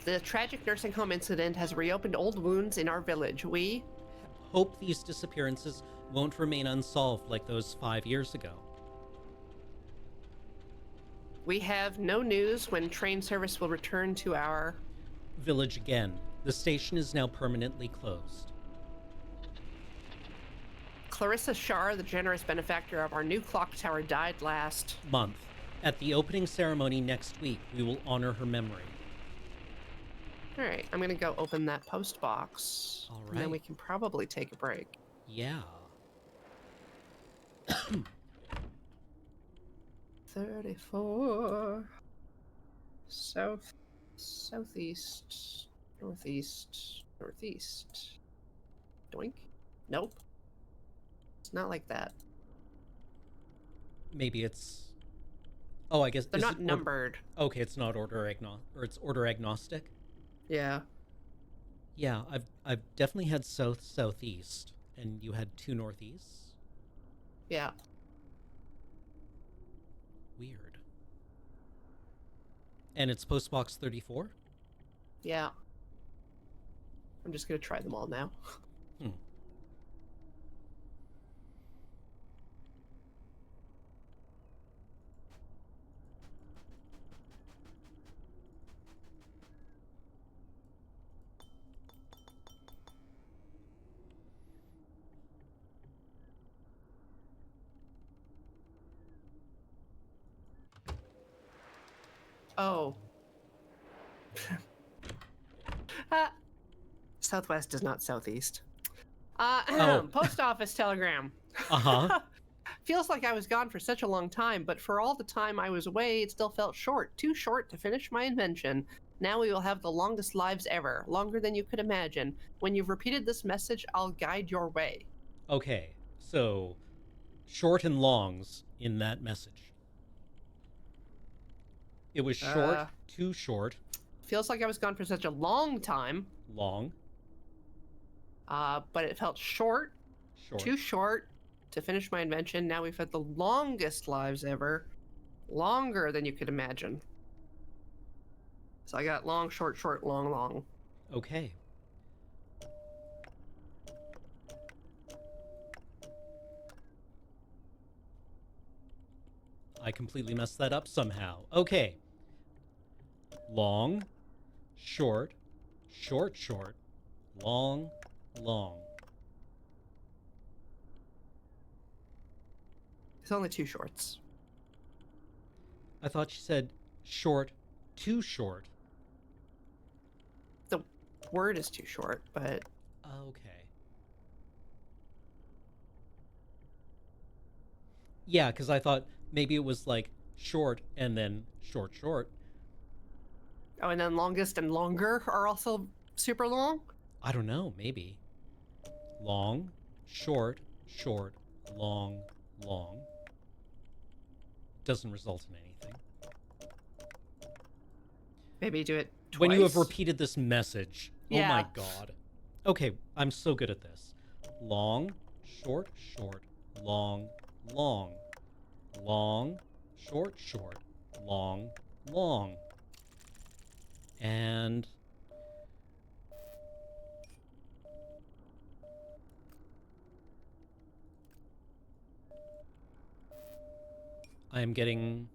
The tragic nursing home incident has reopened old wounds in our village. We Hope these disappearances won't remain unsolved like those 5 years ago. We have no news when train service will return to our... Village again. The station is now permanently closed. Clarissa Shar, the generous benefactor of our new clock tower, died last... Month. At the opening ceremony next week, we will honor her memory. All right, I'm gonna go open that post box. All And then we right. can probably take a break. Yeah. 34... South... Southeast... Northeast... Northeast... Doink? Nope. It's not like that. Maybe it's... Oh, I guess... They're is not it numbered. Okay, it's not order or it's order agnostic. Yeah. Yeah, I've definitely had southeast, and you had 2 northeasts. Yeah. Weird. And it's Postbox 34? Yeah. I'm just gonna try them all now. Hmm. Oh. Ah. Southwest is not southeast. Oh. Post office telegram. Uh-huh. Feels like I was gone for such a long time, but for all the time I was away, it still felt short. Too short to finish my invention. Now we will have the longest lives ever, longer than you could imagine. When you've repeated this message, I'll guide your way. Okay, so short and longs in that message. It was short, Uh, too short, Feels like I was gone for such a long time, long, but it felt short, short. too short to finish my invention. Now we've had the longest lives ever, longer than you could imagine. So I got long, short, short, long, long. Okay. I completely messed that up somehow. Okay. Long, short, short, short, long, long. It's only two shorts. I thought she said short, too short. The word is too short, but Okay. Yeah, because I thought maybe it was like short and then short, short. oh, and then longest and longer are also super long. I don't know, maybe. Long, short, short, long, long. Doesn't result in anything. Maybe do it twice. When you have repeated this message, oh my Yeah. god. Okay, I'm so good at this. Long, short, short, long, long. Long, short, short, long, long. And I am getting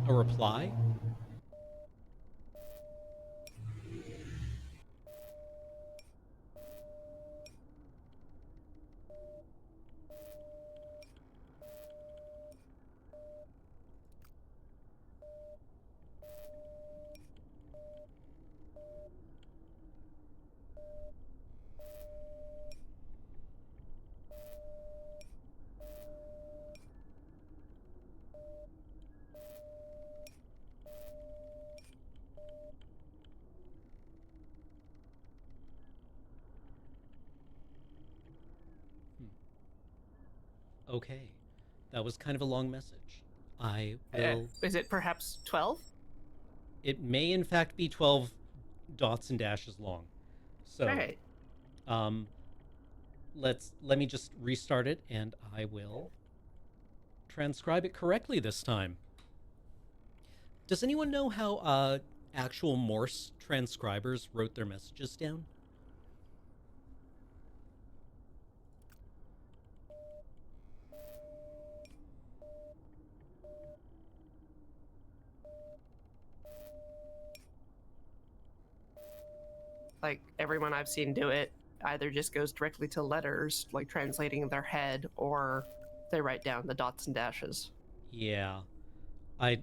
a reply. Okay, that was kind of a long message. I will. Is it perhaps 12? It may, in fact, be 12 dots and dashes long. So, Right. um, let me just restart it, and I will transcribe it correctly this time. Does anyone know how actual Morse transcribers wrote their messages down? Like everyone I've seen do it either just goes directly to letters, like translating in their head, or they write down the dots and dashes. Yeah, I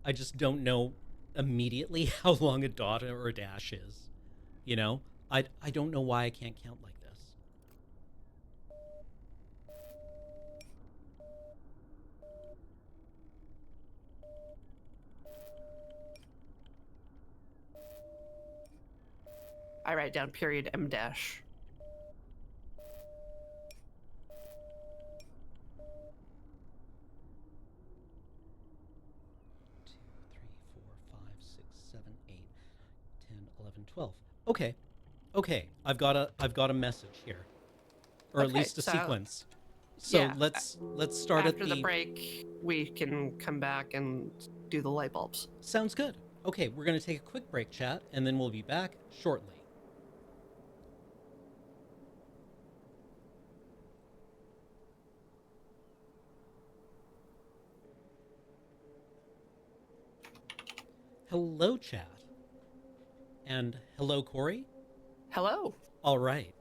I just don't know immediately how long a dot or a dash is. You know, I don't know why I can't count like this. I write down period M dash. Two, three, four, five, six, 7, 8, 10, 11, 12. Okay, okay. I've got a message here, or at Okay, least a so sequence. So yeah, let's start at after the break, we can come back and do the light bulbs. Sounds good. Okay, we're gonna take a quick break, chat, and then we'll be back shortly. Hello, chat. And hello, Corey. Hello. All right,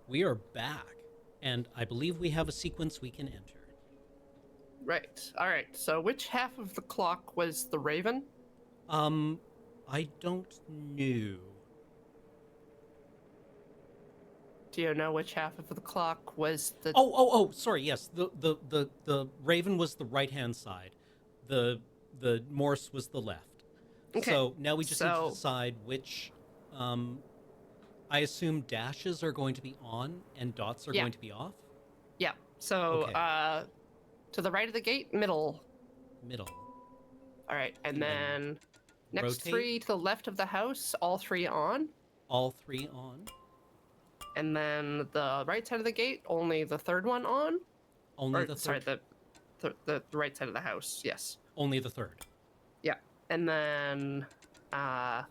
we are back, and I believe we have a sequence we can enter. Right. All right. So which half of the clock was the raven? I don't know. Do you know which half of the clock was the? Oh, sorry. Yes, the Raven was the right hand side. The the Morse was the left. Okay, So now we just need to so decide which. Um, I assume dashes are going to be on and dots are yeah, going to be off. yeah. So Okay, to the right of the gate, middle. middle, All right, and and then then next rotate three to the left of the house, all three on. all three on. And then the right side of the gate, only the third one on. Only Or the sorry, third. the right side of the house. Yes. Only the third. Yeah. And then uh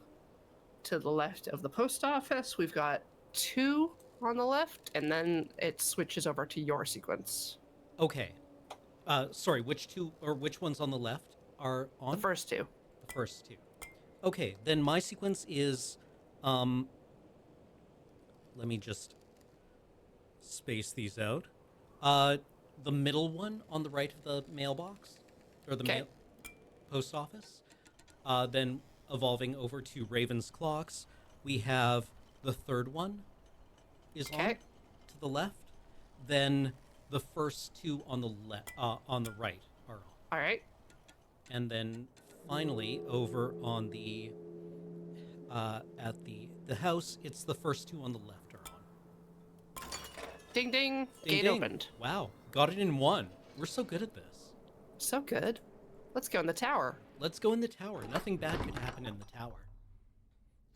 to the left of the post office, we've got two on the left, and then it switches over to your sequence. Okay. Sorry. Which two or which ones on the left are The on? first two. The first two. Okay. Then my sequence is, um, let me just space these out. Uh, the middle one on the right of the mailbox or the Okay. mail post office. Then evolving over to Raven's clocks, we have the third one is on Okay. to the left. Then the first two on the on the right are on, All right. and then finally over on the at the house, it's the first two on the left are on. Ding ding. Ding Gate ding! opened. Wow, got it in one. We're so good at this. So good. Let's go in the tower. Let's go in the tower. Nothing bad could happen in the tower.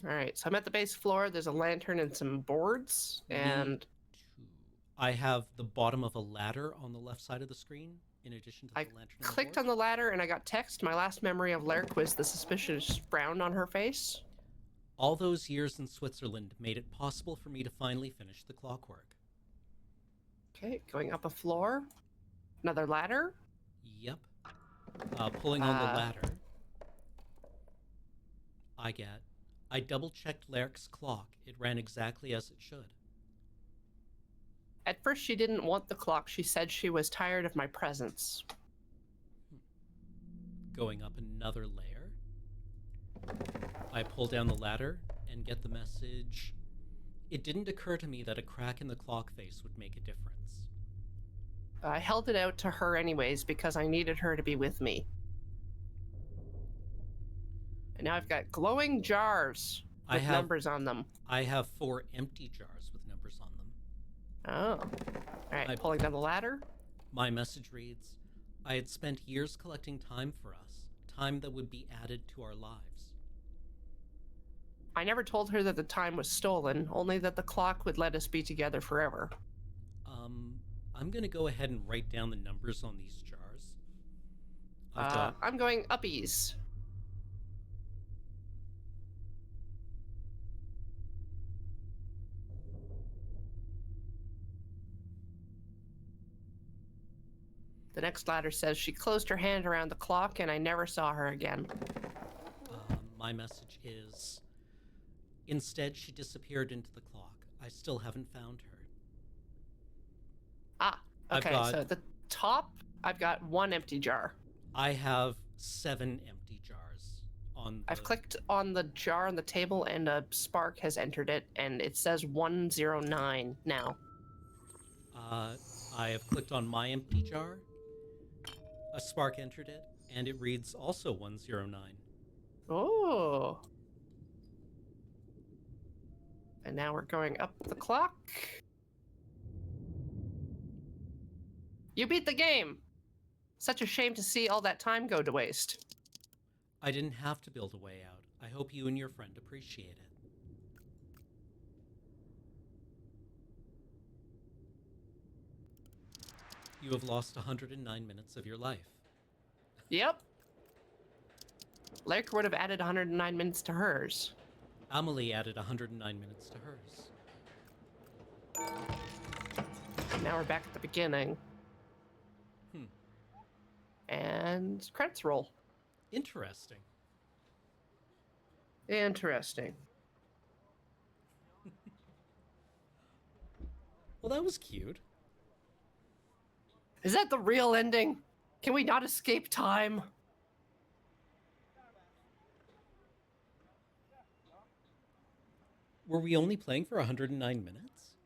All right. So I'm at the base floor. There's a lantern and some boards. Me And too. I have the bottom of a ladder on the left side of the screen, in addition to I the lantern. clicked on the ladder and I got text. My last memory of Lerk was the suspicious frown on her face. All those years in Switzerland made it possible for me to finally finish the clockwork. Okay, going up a floor. Another ladder. Yep. Pulling on the ladder, I double checked Lerk's clock. It ran exactly as it should. At first, she didn't want the clock. She said she was tired of my presence. Going up another layer, I pull down the ladder and get the message. It didn't occur to me that a crack in the clock face would make a difference. I held it out to her anyways because I needed her to be with me. And now I've got glowing jars with numbers on them. I have 4 empty jars with numbers on them. Oh. Alright, pulling down the ladder. My message reads, I had spent years collecting time for us, time that would be added to our lives. I never told her that the time was stolen, only that the clock would let us be together forever. I'm going to go ahead and write down the numbers on these jars. I'm going uppies. The next ladder says she closed her hand around the clock and I never saw her again. My message is, instead she disappeared into the clock. I still haven't found her. Ah, okay, so at the top, I've got 1 empty jar. I have 7 empty jars on I've clicked on the jar on the table and a spark has entered it, and it says 109 now. I have clicked on my empty jar. A spark entered it, and it reads also 109. Oh. And now we're going up the clock. You beat the game! Such a shame to see all that time go to waste. I didn't have to build a way out. I hope you and your friend appreciate it. You have lost 109 minutes of your life. Yep. Lerk would have added 109 minutes to hers. Amelie added 109 minutes to hers. Now we're back at the beginning. And credits roll. Interesting. Interesting. Well, that was cute. Is that the real ending? Can we not escape time? Were we only playing for 109 minutes?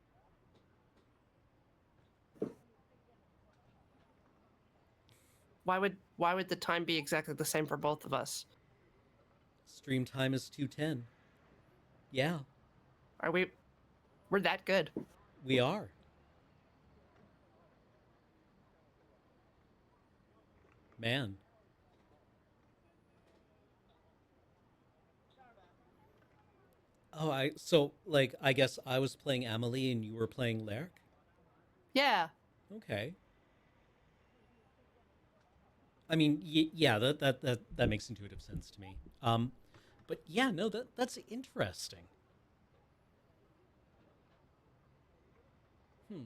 why would the time be exactly the same for both of us? Stream time is 2:10. Yeah, Are we're that good? we are. Man. Oh, I guess I was playing Amelie and you were playing Lerk? Yeah. Okay. I mean, yeah, that makes intuitive sense to me. But yeah, no, that's interesting. Hmm.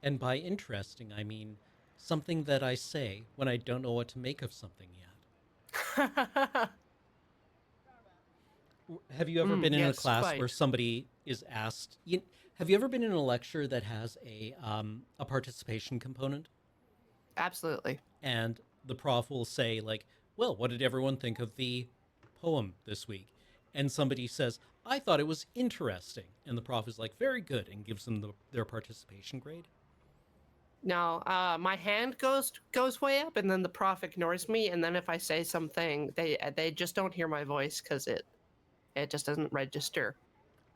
And by interesting, I mean something that I say when I don't know what to make of something yet. Have you ever been in a Yes, class where quite. somebody is asked? Have you ever been in a lecture that has a participation component, Absolutely. and the prof will say like, "Well, what did everyone think of the poem this week?" And somebody says, "I thought it was interesting," and the prof is like, "Very good," and gives them their participation grade. No, my hand goes way up, and then the prof ignores me, and then if I say something, they just don't hear my voice because it just doesn't register.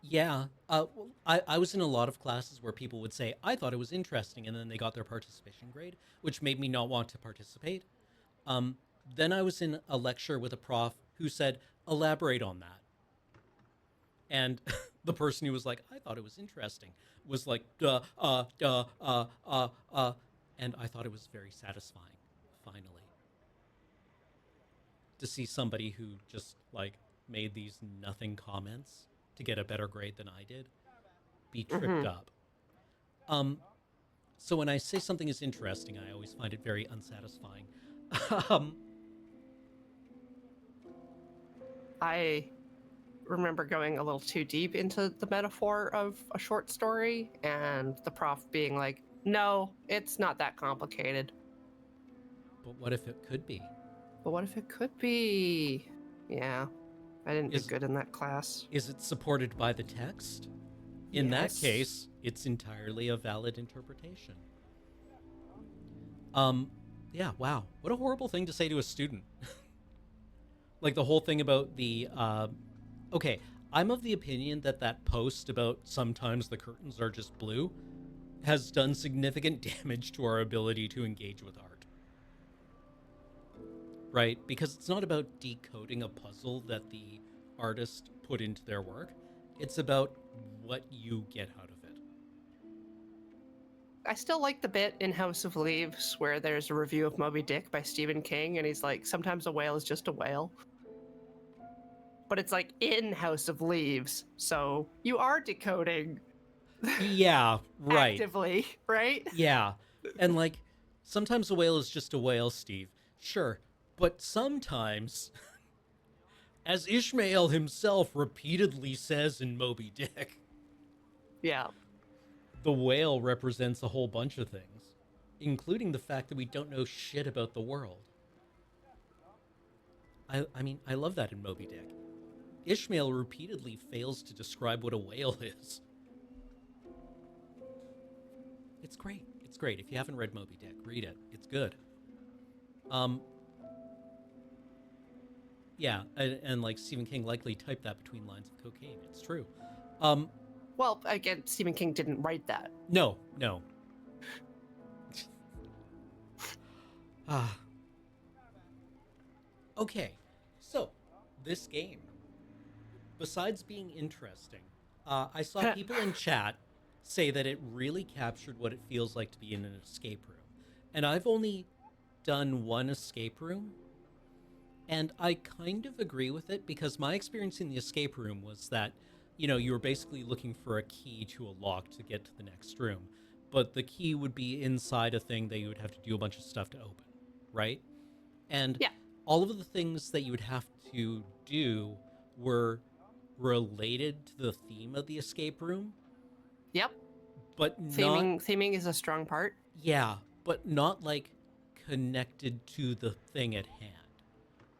Yeah. I was in a lot of classes where people would say, I thought it was interesting, and then they got their participation grade, which made me not want to participate. Um, then I was in a lecture with a prof who said, elaborate on that. And the person who was like, I thought it was interesting, was like, duh, duh, and I thought it was very satisfying, finally, to see somebody who just like made these nothing comments to get a better grade than I did be tripped Hmm. up. Um, so when I say something is interesting, I always find it very unsatisfying. um, I remember going a little too deep into the metaphor of a short story, and the prof being like, "No, it's not that complicated." but what if it could be? But what if it could be? Yeah, I didn't do Is good in that class. is it supported by the text? In that Yes. case, it's entirely a valid interpretation. Um, yeah, wow. What a horrible thing to say to a student. Like the whole thing about the okay, I'm of the opinion that that post about sometimes the curtains are just blue has done significant damage to our ability to engage with art. Right? Because it's not about decoding a puzzle that the artist put into their work. It's about what you get out of it. I still like the bit in House of Leaves where there's a review of Moby Dick by Stephen King, and he's like, sometimes a whale is just a whale. But it's like in House of Leaves, so you are decoding Yeah, right. actively, right? Yeah. And like sometimes a whale is just a whale, Steve. Sure. But sometimes, as Ishmael himself repeatedly says in Moby Dick, Yeah. the whale represents a whole bunch of things, including the fact that we don't know shit about the world. I mean, I love that in Moby Dick. Ishmael repeatedly fails to describe what a whale is. It's great. It's great. If you haven't read Moby Dick, read it. It's good. Um, yeah, and like Stephen King likely typed that between lines of cocaine. It's true. Um, Well, again, Stephen King didn't write that. no, no. Ah, okay. So, this game, besides being interesting, I saw people in chat say that it really captured what it feels like to be in an escape room. And I've only done one escape room, and I kind of agree with it because my experience in the escape room was that, you were basically looking for a key to a lock to get to the next room, but the key would be inside a thing that you would have to do a bunch of stuff to open, right? And Yeah. all of the things that you would have to do were related to the theme of the escape room, Yep. but not, Theming is a strong part. yeah, but not like connected to the thing at hand,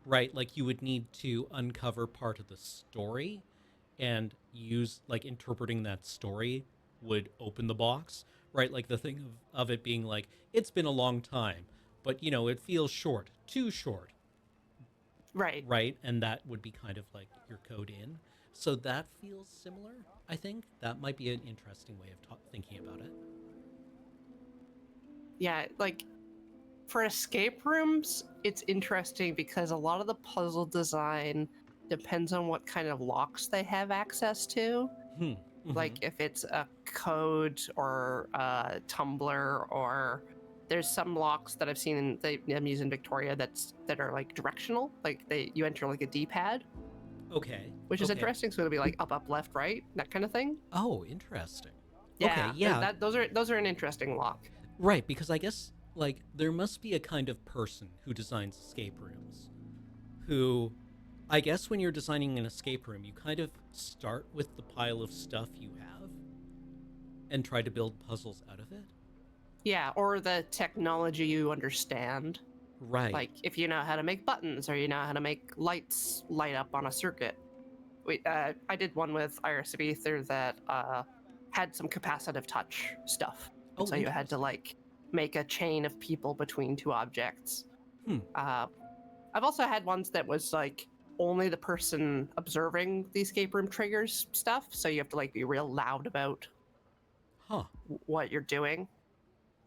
right? Like you would need to uncover part of the story and use like interpreting that story would open the box right? Like the thing of it being like, it's been a long time, but it feels short, too short, Right. right? And that would be kind of like your code in. So that feels similar, I think. That might be an interesting way of thinking about it. Yeah, like for escape rooms, it's interesting because a lot of the puzzle design depends on what kind of locks they have access to. Hmm. Mm-hmm. Like if it's a code or a tumbler, or there's some locks that I've seen in I'm using Victoria that are like directional, like you enter like a D-pad, Okay. which is Okay. interesting. So it'll be like up, left, right, that kind of thing. Oh, interesting. Okay, Yeah, yeah. those are an interesting lock. Right, because I guess like there must be a kind of person who designs escape rooms who I guess when you're designing an escape room, you kind of start with the pile of stuff you have and try to build puzzles out of it. Yeah, or the technology you understand. Right. Like if you know how to make buttons or you know how to make lights light up on a circuit. I did one with Iris of Ether that had some capacitive touch stuff, and Oh, so you had to interesting. like make a chain of people between two objects. Hmm. Uh, I've also had ones that was like only the person observing the escape room triggers stuff, so you have to like be real loud about Huh. what you're doing.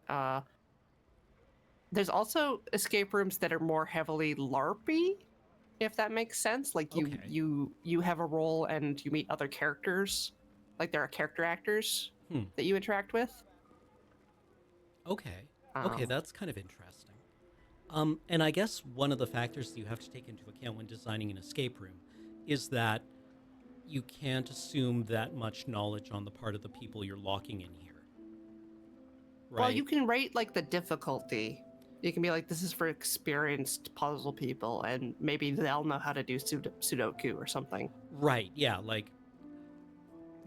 Uh, there's also escape rooms that are more heavily LARPy, if that makes sense. Like Okay. you have a role and you meet other characters, like there are character actors Hmm. that you interact with. Okay. Okay, um that's kind of interesting. And I guess one of the factors that you have to take into account when designing an escape room is that you can't assume that much knowledge on the part of the people you're locking in here, well, you right? can rate like the difficulty. You can be like, this is for experienced puzzle people and maybe they'll know how to do sudoku or something. Right. Yeah, like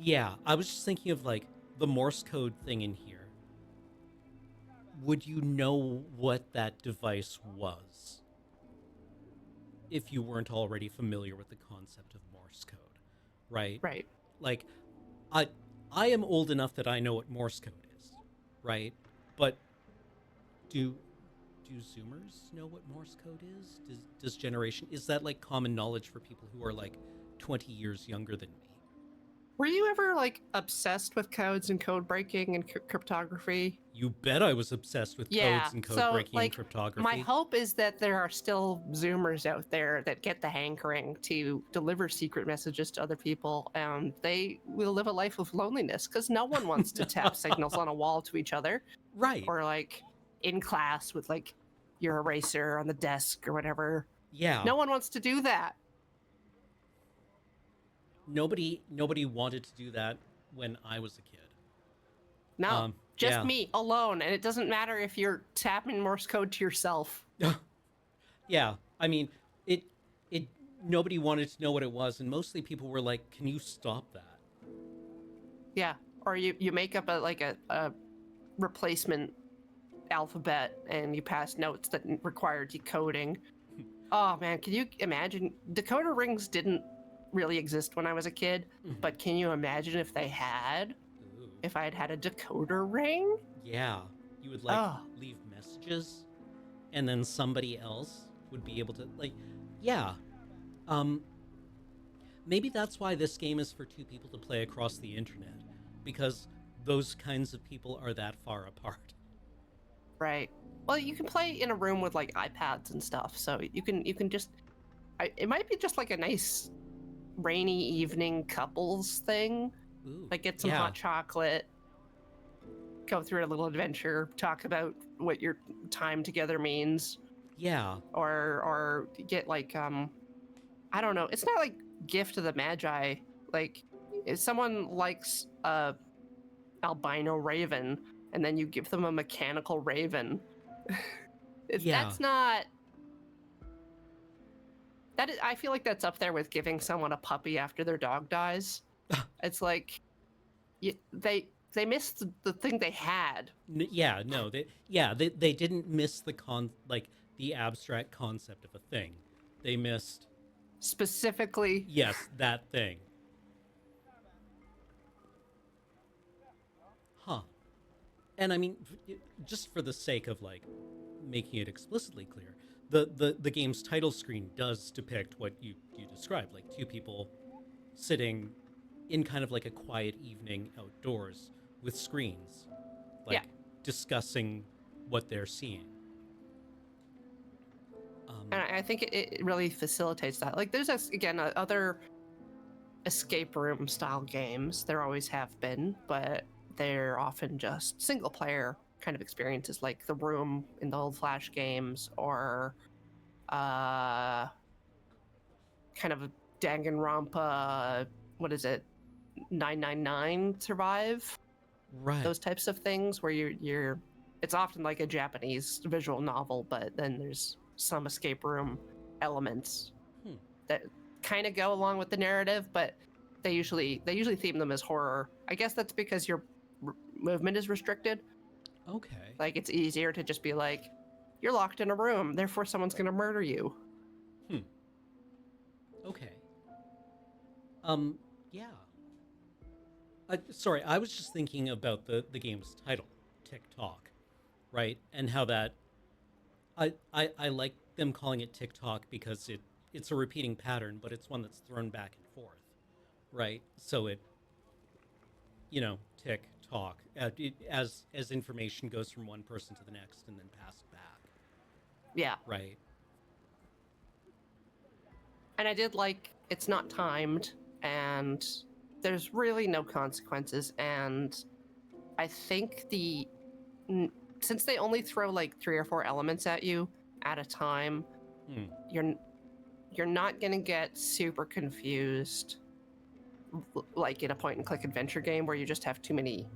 yeah, I was just thinking of like the Morse code thing in here. Would you know what that device was if you weren't already familiar with the concept of Morse code, right? Right. Like I I am old enough that I know what Morse code is, right? But do do Zoomers know what Morse code is? Does generation is that like common knowledge for people who are like 20 years younger than me? Were you ever like obsessed with codes and code breaking and cryptography? You bet I was obsessed with Yeah. codes and code So, breaking and like, my cryptography. hope is that there are still Zoomers out there that get the hankering to deliver secret messages to other people, and they will live a life of loneliness because no one wants to tap signals on a wall to each other, Right. or like in class with like your eraser on the desk or whatever. Yeah. No one wants to do that. Nobody wanted to do that when I was a kid. No, just Yeah. me alone, and it doesn't matter if you're tapping Morse code to yourself. Yeah. I mean, it it nobody wanted to know what it was and mostly people were like, "Can you stop that?" Yeah, or you make up a replacement alphabet and you pass notes that require decoding. Oh man, can you imagine? Decoder rings didn't really exist when I was a kid, Mhm. but can you imagine if they had? Ooh. If I had had a decoder ring? Yeah. You would like Oh, leave messages and then somebody else would be able to like yeah. Um Maybe that's why this game is for two people to play across the internet because those kinds of people are that far apart. right. Well, you can play in a room with like iPads and stuff, so you can just. It might be just like a nice rainy evening couples thing. Ooh. Like get some Yeah. hot chocolate, go through a little adventure, talk about what your time together means, Yeah. or get like I don't know. It's not like gift of the magi. Like if someone likes a albino raven and then you give them a mechanical raven, Yeah. that's not that is, I feel like that's up there with giving someone a puppy after their dog dies. It's like they missed the thing they had. Yeah, no, they didn't miss the abstract concept of a thing. They missed Specifically, yes, that thing. Huh. And I mean, just for the sake of like making it explicitly clear, the game's title screen does depict what you described, like two people sitting in kind of like a quiet evening outdoors with screens, Yeah. like discussing what they're seeing. And I think it really facilitates that. Like, there's again other escape room style games. There always have been, but they're often just single player kind of experiences, like The Room in the old Flash games, or kind of a Danganronpa. What is it? 999 Survive. Right. Those types of things where you're. It's often like a Japanese visual novel, but then there's some escape room elements Hmm. that kind of go along with the narrative, but they usually theme them as horror. I guess that's because your movement is restricted. Okay. Like, it's easier to just be like, you're locked in a room, therefore someone's going to murder you. Hmm. Okay. Yeah. Sorry, I was just thinking about the game's title, TikTok, right? And how that I like them calling it TikTok because it's a repeating pattern, but it's one that's thrown back and forth, right? So it, tick talk as information goes from one person to the next and then passed back, Yeah. right? And I did like it's not timed and there's really no consequences. And I think since they only throw like 3 or 4 elements at you at a time, Hmm. you're not gonna get super confused like in a point and click adventure game where you just have too many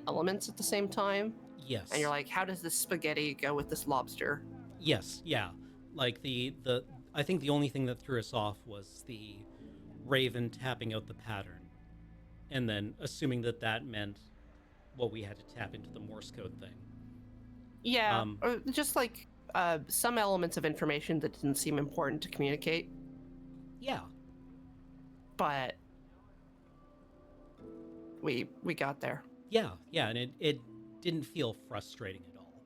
elements at the same time, and you're Yes. like, how does this spaghetti go with this lobster? Yes. Yeah. Like the I think the only thing that threw us off was the Raven tapping out the pattern, and then assuming that that meant what we had to tap into the Morse code thing. Yeah, or just like some elements of information that didn't seem important to communicate, Yeah. but we got there. Yeah. Yeah. And it didn't feel frustrating at all,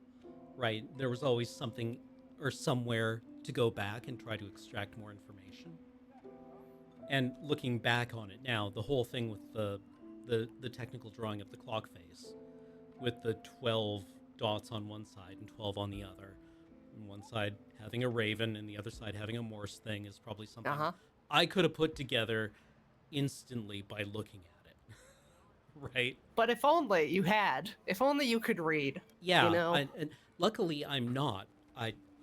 right? There was always something or somewhere to go back and try to extract more information. And looking back on it now, the whole thing with the technical drawing of the clock face, with the 12 dots on one side and 12 on the other, and one side having a raven and the other side having a Morse thing, is probably something I could have put together instantly by looking at it. Right? But if only you had, if only you could read. Yeah, know. and luckily I'm not.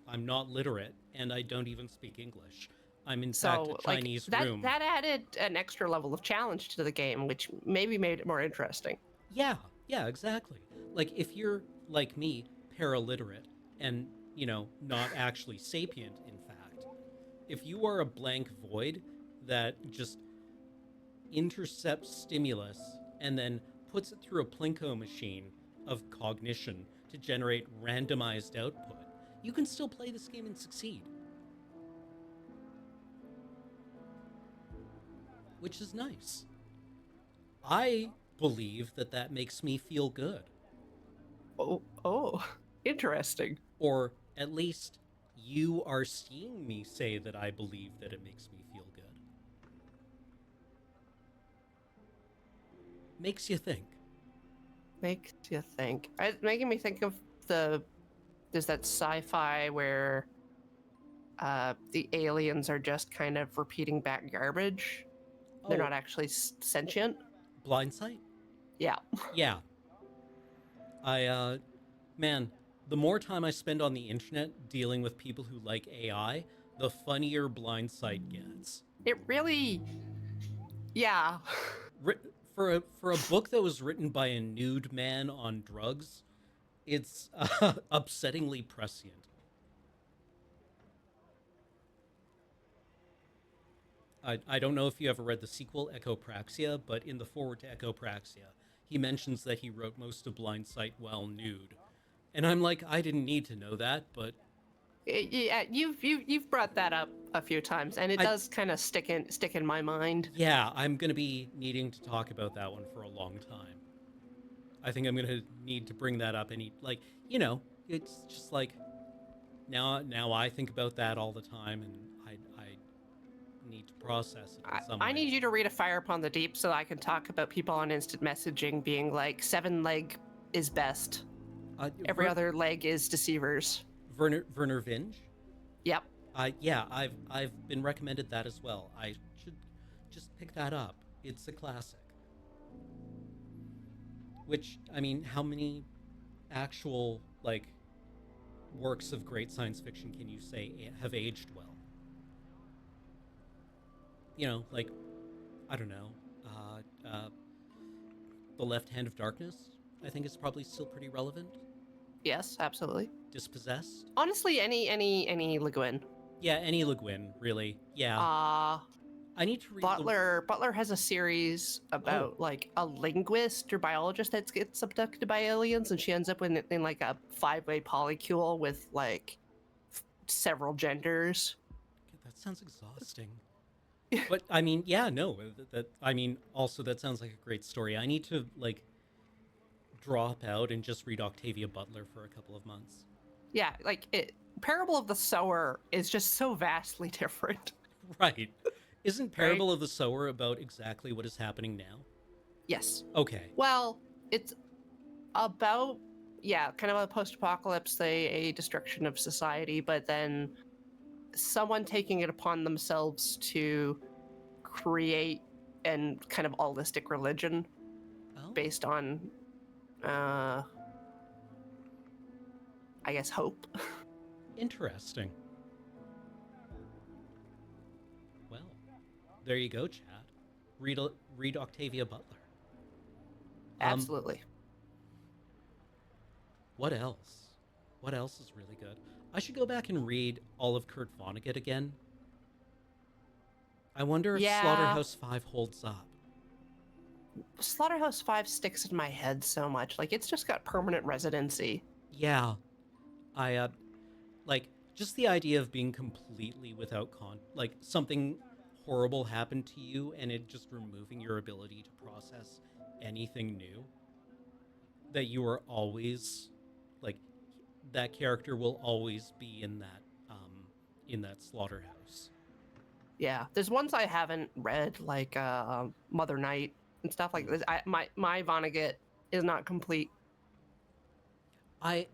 I'm not literate, and I don't even speak English. I'm in fact a Chinese like, room. that added an extra level of challenge to the game, which maybe made it more interesting. Yeah, yeah, exactly. Like if you're like me, paraliterate, and not actually sapient, in fact, if you are a blank void that just intercepts stimulus and then puts it through a Plinko machine of cognition to generate randomized output, you can still play this game and succeed. Which is nice. I believe that makes me feel good. Oh, interesting. Or at least you are seeing me say that I believe that it makes me feel good. Makes you think. Makes you think. It's making me think of there's that sci-fi where the aliens are just kind of repeating back garbage. They're not actually sentient. Blindsight? Yeah. Yeah. Man, the more time I spend on the internet dealing with people who like AI, the funnier Blindsight gets. It really, yeah. For a book that was written by a nude man on drugs, it's upsettingly prescient. I don't know if you ever read the sequel, Echopraxia, but in the foreword to Echopraxia, he mentions that he wrote most of Blindsight while nude. And I'm like, I didn't need to know that, but Yeah, you've brought that up a few times, and it does kind of stick in my mind. Yeah, I'm gonna be needing to talk about that one for a long time. I think I'm gonna need to bring that up. And like, you know, it's just like now I think about that all the time, and I need to process it in some I way. need you to read A Fire Upon the Deep so I can talk about people on instant messaging being like, 7 leg is best. Every other leg is deceivers. Werner Vinge. Yep. Yeah, I've been recommended that as well. I should just pick that up. It's a classic. Which, I mean, how many actual like works of great science fiction can you say have aged well? You know, like, I don't know, The Left Hand of Darkness. I think is probably still pretty relevant. Yes, absolutely. Dispossessed. Honestly, any Le Guin. Yeah, any Le Guin, really. Yeah. I need to read Butler has a series about like a linguist or biologist that gets abducted by aliens, and she ends up in like a 5-way polycule with like several genders. That sounds exhausting. But I mean, yeah, no, that I mean, also that sounds like a great story. I need to like drop out and just read Octavia Butler for a couple of months. Yeah, like Parable of the Sower is just so vastly different. Right. Isn't Parable of the Sower about exactly what is happening now? Yes. Okay. Well, it's about, yeah, kind of a post-apocalypse, a destruction of society, but then someone taking it upon themselves to create and kind of holistic religion based on, I guess, hope. Interesting. Well, there you go, Chad. Read Octavia Butler. Absolutely. What else? What else is really good? I should go back and read all of Kurt Vonnegut again. I wonder if Slaughterhouse 5 holds up. Slaughterhouse 5 sticks in my head so much. Like, it's just got permanent residency. Yeah. I, like, just the idea of being completely without like, something horrible happened to you and it just removing your ability to process anything new. That you are always, like, that character will always be in that slaughterhouse. Yeah, there's ones I haven't read, like Mother Night and stuff like this. My Vonnegut is not complete. I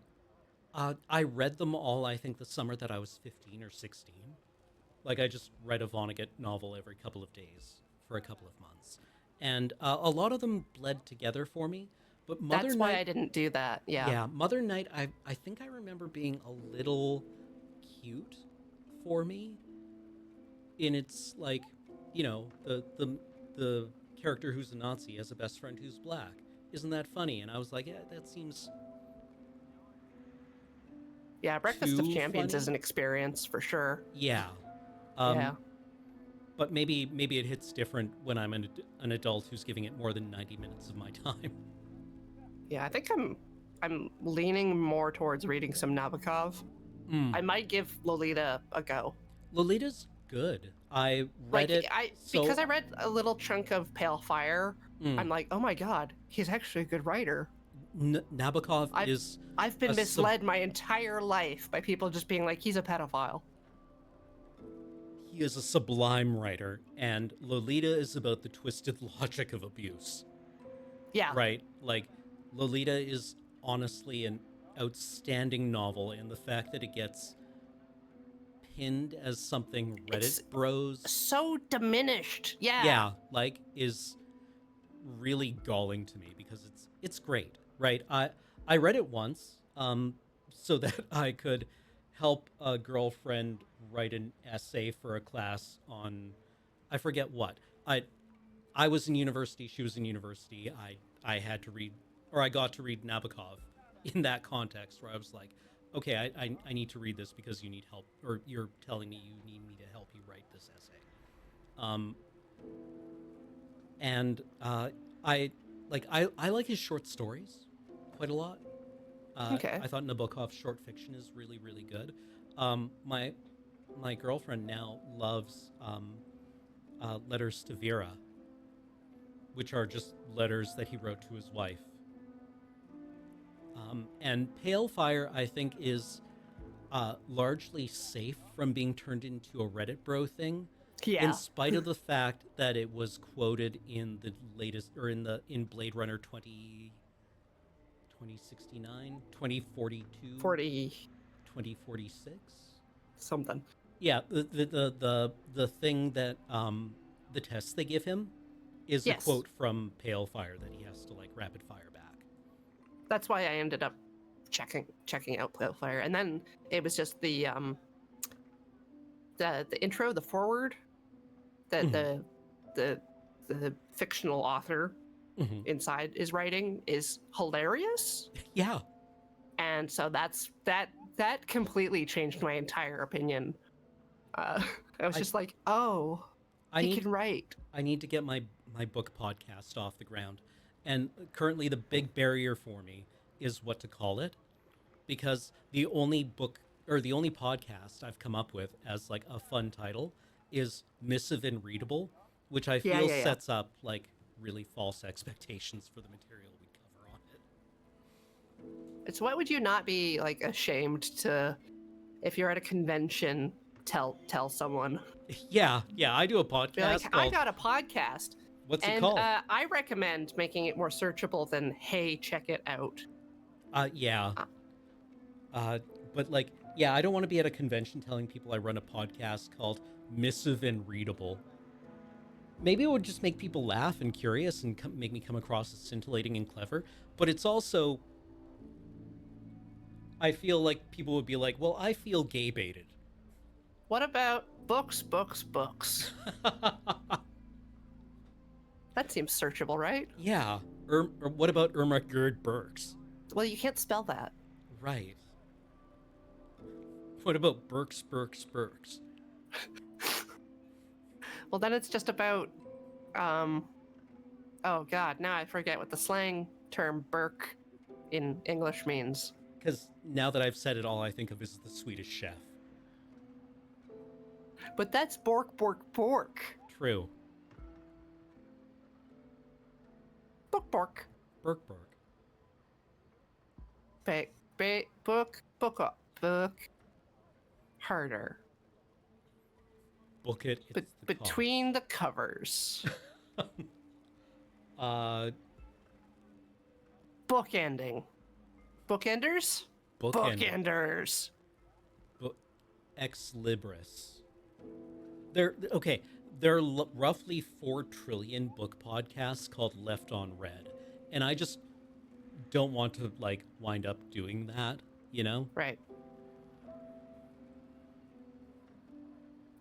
read them all, I think, the summer that I was 15 or 16. Like, I just read a Vonnegut novel every couple of days for a couple of months. And a lot of them bled together for me. But That's why I didn't do that, yeah. Yeah, Mother Night, I think I remember being a little cute for me. In its, like, you know, the character who's a Nazi has a best friend who's black. Isn't that funny? And I was like, yeah, that seems... Yeah, Breakfast of Champions is an experience for sure. Yeah. Yeah. But maybe it hits different when I'm an adult who's giving it more than 90 minutes of my time. Yeah, I think I'm leaning more towards reading some Nabokov. I might give Lolita a go. Lolita's good. I read it because I read a little chunk of Pale Fire. I'm like, oh my god, he's actually a good writer. Nabokov is... I've been misled my entire life by people just being like, he's a pedophile. He is a sublime writer, and Lolita is about the twisted logic of abuse. Yeah. Right? Like, Lolita is honestly an outstanding novel, and the fact that it gets pinned as something Reddit bros... so diminished. Yeah. Yeah, like, is really galling to me, because it's great, right? I read it once, so that I could help a girlfriend write an essay for a class on, I forget what. I was in university, she was in university. I had to read, or I got to read Nabokov in that context, where I was like, okay, I need to read this because you need help, or you're telling me you need me to help you write this essay. And I like his short stories quite a lot. Okay. I thought Nabokov's short fiction is really, really good. My girlfriend now loves Letters to Vera, which are just letters that he wrote to his wife. And Pale Fire, I think, is largely safe from being turned into a Reddit bro thing, in Yeah. spite of the fact that it was quoted in the latest, or in Blade Runner 2069, 2042, 40 2046. something. Yeah, the thing that the test they give him is a Yes. quote from Pale Fire that he has to like rapid fire back. That's why I ended up checking out Pale-Fire. And then it was just the intro, the forward that Mhm. the fictional author Mhm. inside is writing is hilarious. Yeah, And so that completely changed my entire opinion. I was I just like, oh, I he need can write. I need to get my book podcast off the ground. And currently the big barrier for me is what to call it, because the only book or the only podcast I've come up with as like a fun title is Missive and Readable, which I Yeah, feel yeah, yeah. sets up like really false expectations for the material we cover on it. It's what would you not be like ashamed to, if you're at a convention, tell someone? Yeah, I do a Be like, podcast I called got a podcast, what's it and called? I recommend making it more searchable than hey, check it out. Yeah. Uh, Uh but like yeah, I don't want to be at a convention telling people I run a podcast called Missive and Readable. Maybe it would just make people laugh and curious and make me come across as scintillating and clever, but it's also I feel like people would be like, "Well, I feel gay baited." what about books, books, books? That seems searchable, right? Yeah. Or what about Irma Gerd Burks? Well, you can't spell that. Right. What about Burks? Well, then it's just about, um, oh God, now I forget what the slang term Burke in English means. Because now that I've said it, all I think of is the Swedish Chef. But that's Bork, Bork, Bork. True. Book, Bork. Burk. Book up. Book. Harder. Book it. But It's the between the covers. cost. Bookending. Bookenders? Bookend. Bookenders. Ex Libris. There. Okay. There are roughly 4 trillion book podcasts called Left on Red, and I just don't want to like wind up doing that. You know. Right.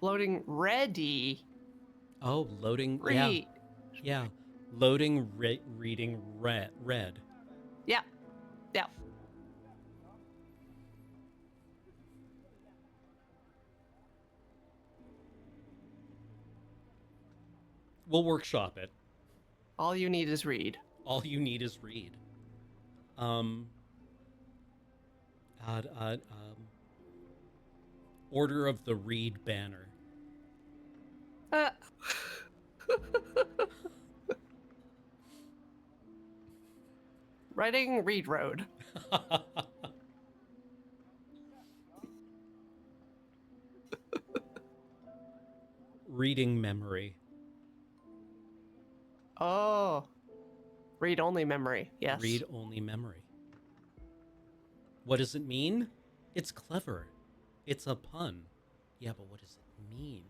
Loading ready. Oh, loading. Read. Yeah. Loading. Reading. Red. Yeah. Yeah. We'll workshop it. All you need is read. All you need is read. Um. Order of the Read banner. Uh. Writing Read Road. Reading memory. Oh. Read only memory. Yes. Read only memory. What does it mean? It's clever. It's a pun. Yeah, but what does it mean?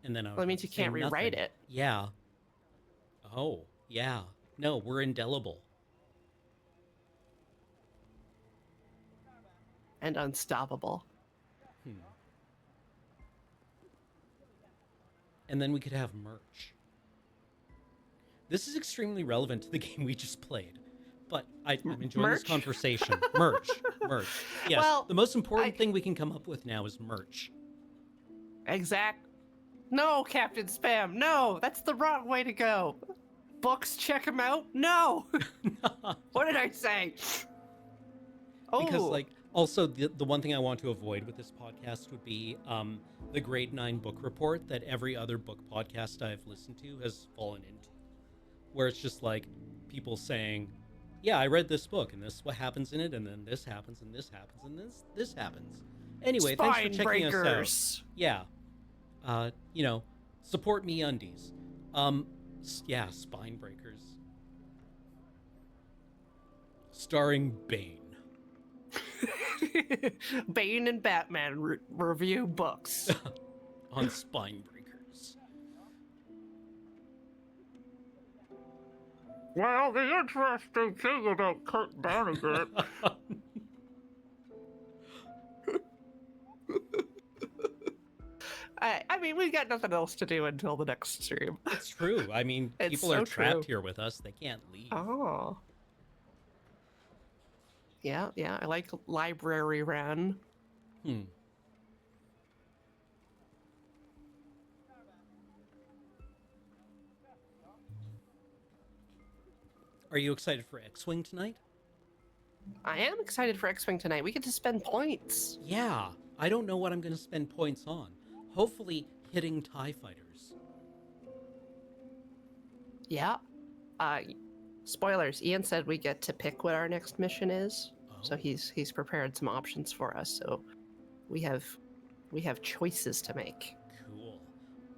And then I Well, it means you can't rewrite it. Yeah. Oh, yeah. No, we're indelible. And unstoppable. And then we could have merch. This is extremely relevant to the game we just played. But I'm enjoying this Merch? conversation. Merch. Yes. Well, the most important thing we can come up with now is merch. Exact. No, Captain Spam. No, that's the wrong way to go. Books, check them out. No. What did I say? Oh, Because like also the one thing I want to avoid with this podcast would be the grade 9 book report that every other book podcast I've listened to has fallen into, where it's just like people saying, yeah, I read this book, and this is what happens in it, and then this happens, and this happens, and this happens. Anyway, thanks for Spine checking us out. breakers. Yeah, you know, support me undies. Yeah, Spine Breakers, starring Bane. Bane and Batman review books. On Spine Breakers. Well, the interesting thing about Kurt Vonnegut. I mean, we got nothing else to do until the next stream. It's true. I mean, It's people so are trapped true. here with us. They can't leave. Oh. Yeah, I like Library Run. Are you excited for X-Wing tonight? I am excited for X-Wing tonight. We get to spend points. Yeah, I don't know what I'm going to spend points on. Hopefully hitting TIE fighters. Yeah. Spoilers. Ian said we get to pick what our next mission is. Oh. So he's prepared some options for us. So we have choices to make. Cool.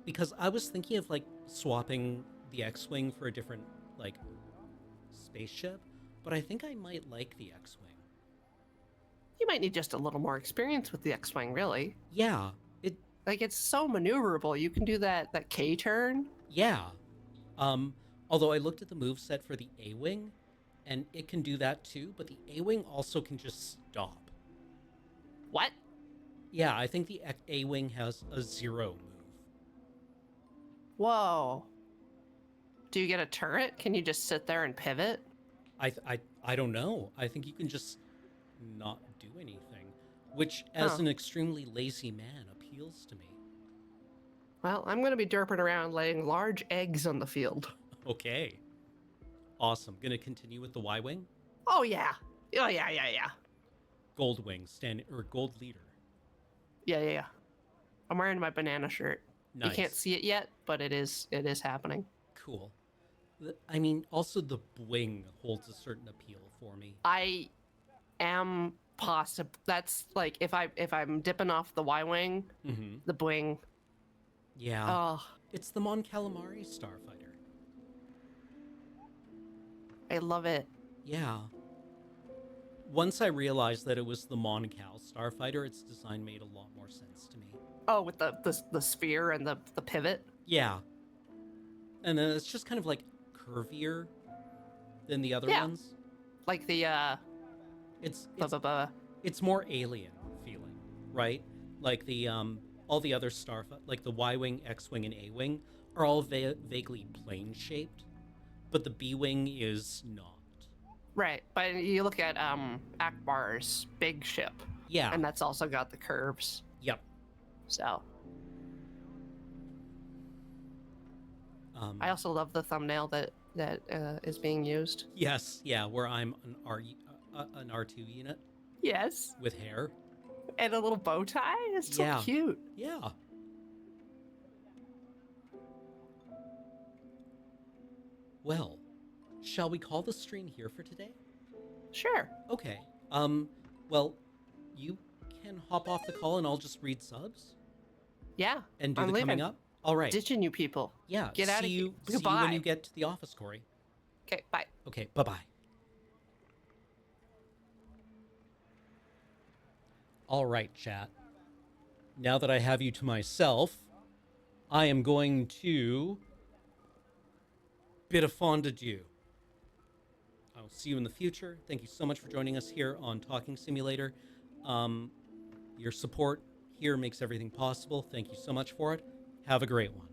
Because I was thinking of like swapping the X-Wing for a different like spaceship, but I think I might like the X-Wing. You might need just a little more experience with the X-Wing, really. Yeah, it's so maneuverable. You can do that K-turn. Yeah. Although I looked at the moveset for the A-Wing, and it can do that too, but the A-Wing also can just stop. What? Yeah, I think the A-Wing has a 0 move. Whoa. Do you get a turret? Can you just sit there and pivot? I don't know. I think you can just not do anything, which, as an extremely lazy man, appeals to me. Well, I'm going to be derping around laying large eggs on the field. Okay. Awesome. Gonna continue with the Y-Wing? Oh, yeah. Oh, yeah. Gold Wing, Gold Leader. Yeah. I'm wearing my banana shirt. Nice. You can't see it yet, but it is happening. Cool. I mean, also the bling holds a certain appeal for me. I am possible. That's like if I'm dipping off the Y-Wing, the bling. Yeah. Oh, it's the Mon Calamari starfighter. I love it. Yeah. Once I realized that it was the Mon Cal starfighter, its design made a lot more sense to me. Oh, with the sphere and the pivot. Yeah. And then it's just kind of like curvier than the other ones. Like the it's more alien feeling, right? Like the all the other like the Y-Wing, X-Wing, and A-Wing are all vaguely plane shaped, but the B-Wing is not. Right, but you look at Akbar's big ship. Yeah. And that's also got the curves. Yep. So. I also love the thumbnail that is being used. Yes, yeah, where I'm an R2 unit. Yes. With hair. And a little bow tie. It's so cute. Yeah. Well, shall we call the stream here for today? Sure. Okay. Well, you can hop off the call and I'll just read subs. Yeah. And do the coming up. All right. Ditching you people. Yeah. Get out of here. See you when you get to the office, Corey. Okay, bye. Okay, bye-bye. All right, chat. Now that I have you to myself, I am going to bid a fond adieu. I'll see you in the future. Thank you so much for joining us here on Talking Simulator. Your support here makes everything possible. Thank you so much for it. Have a great one.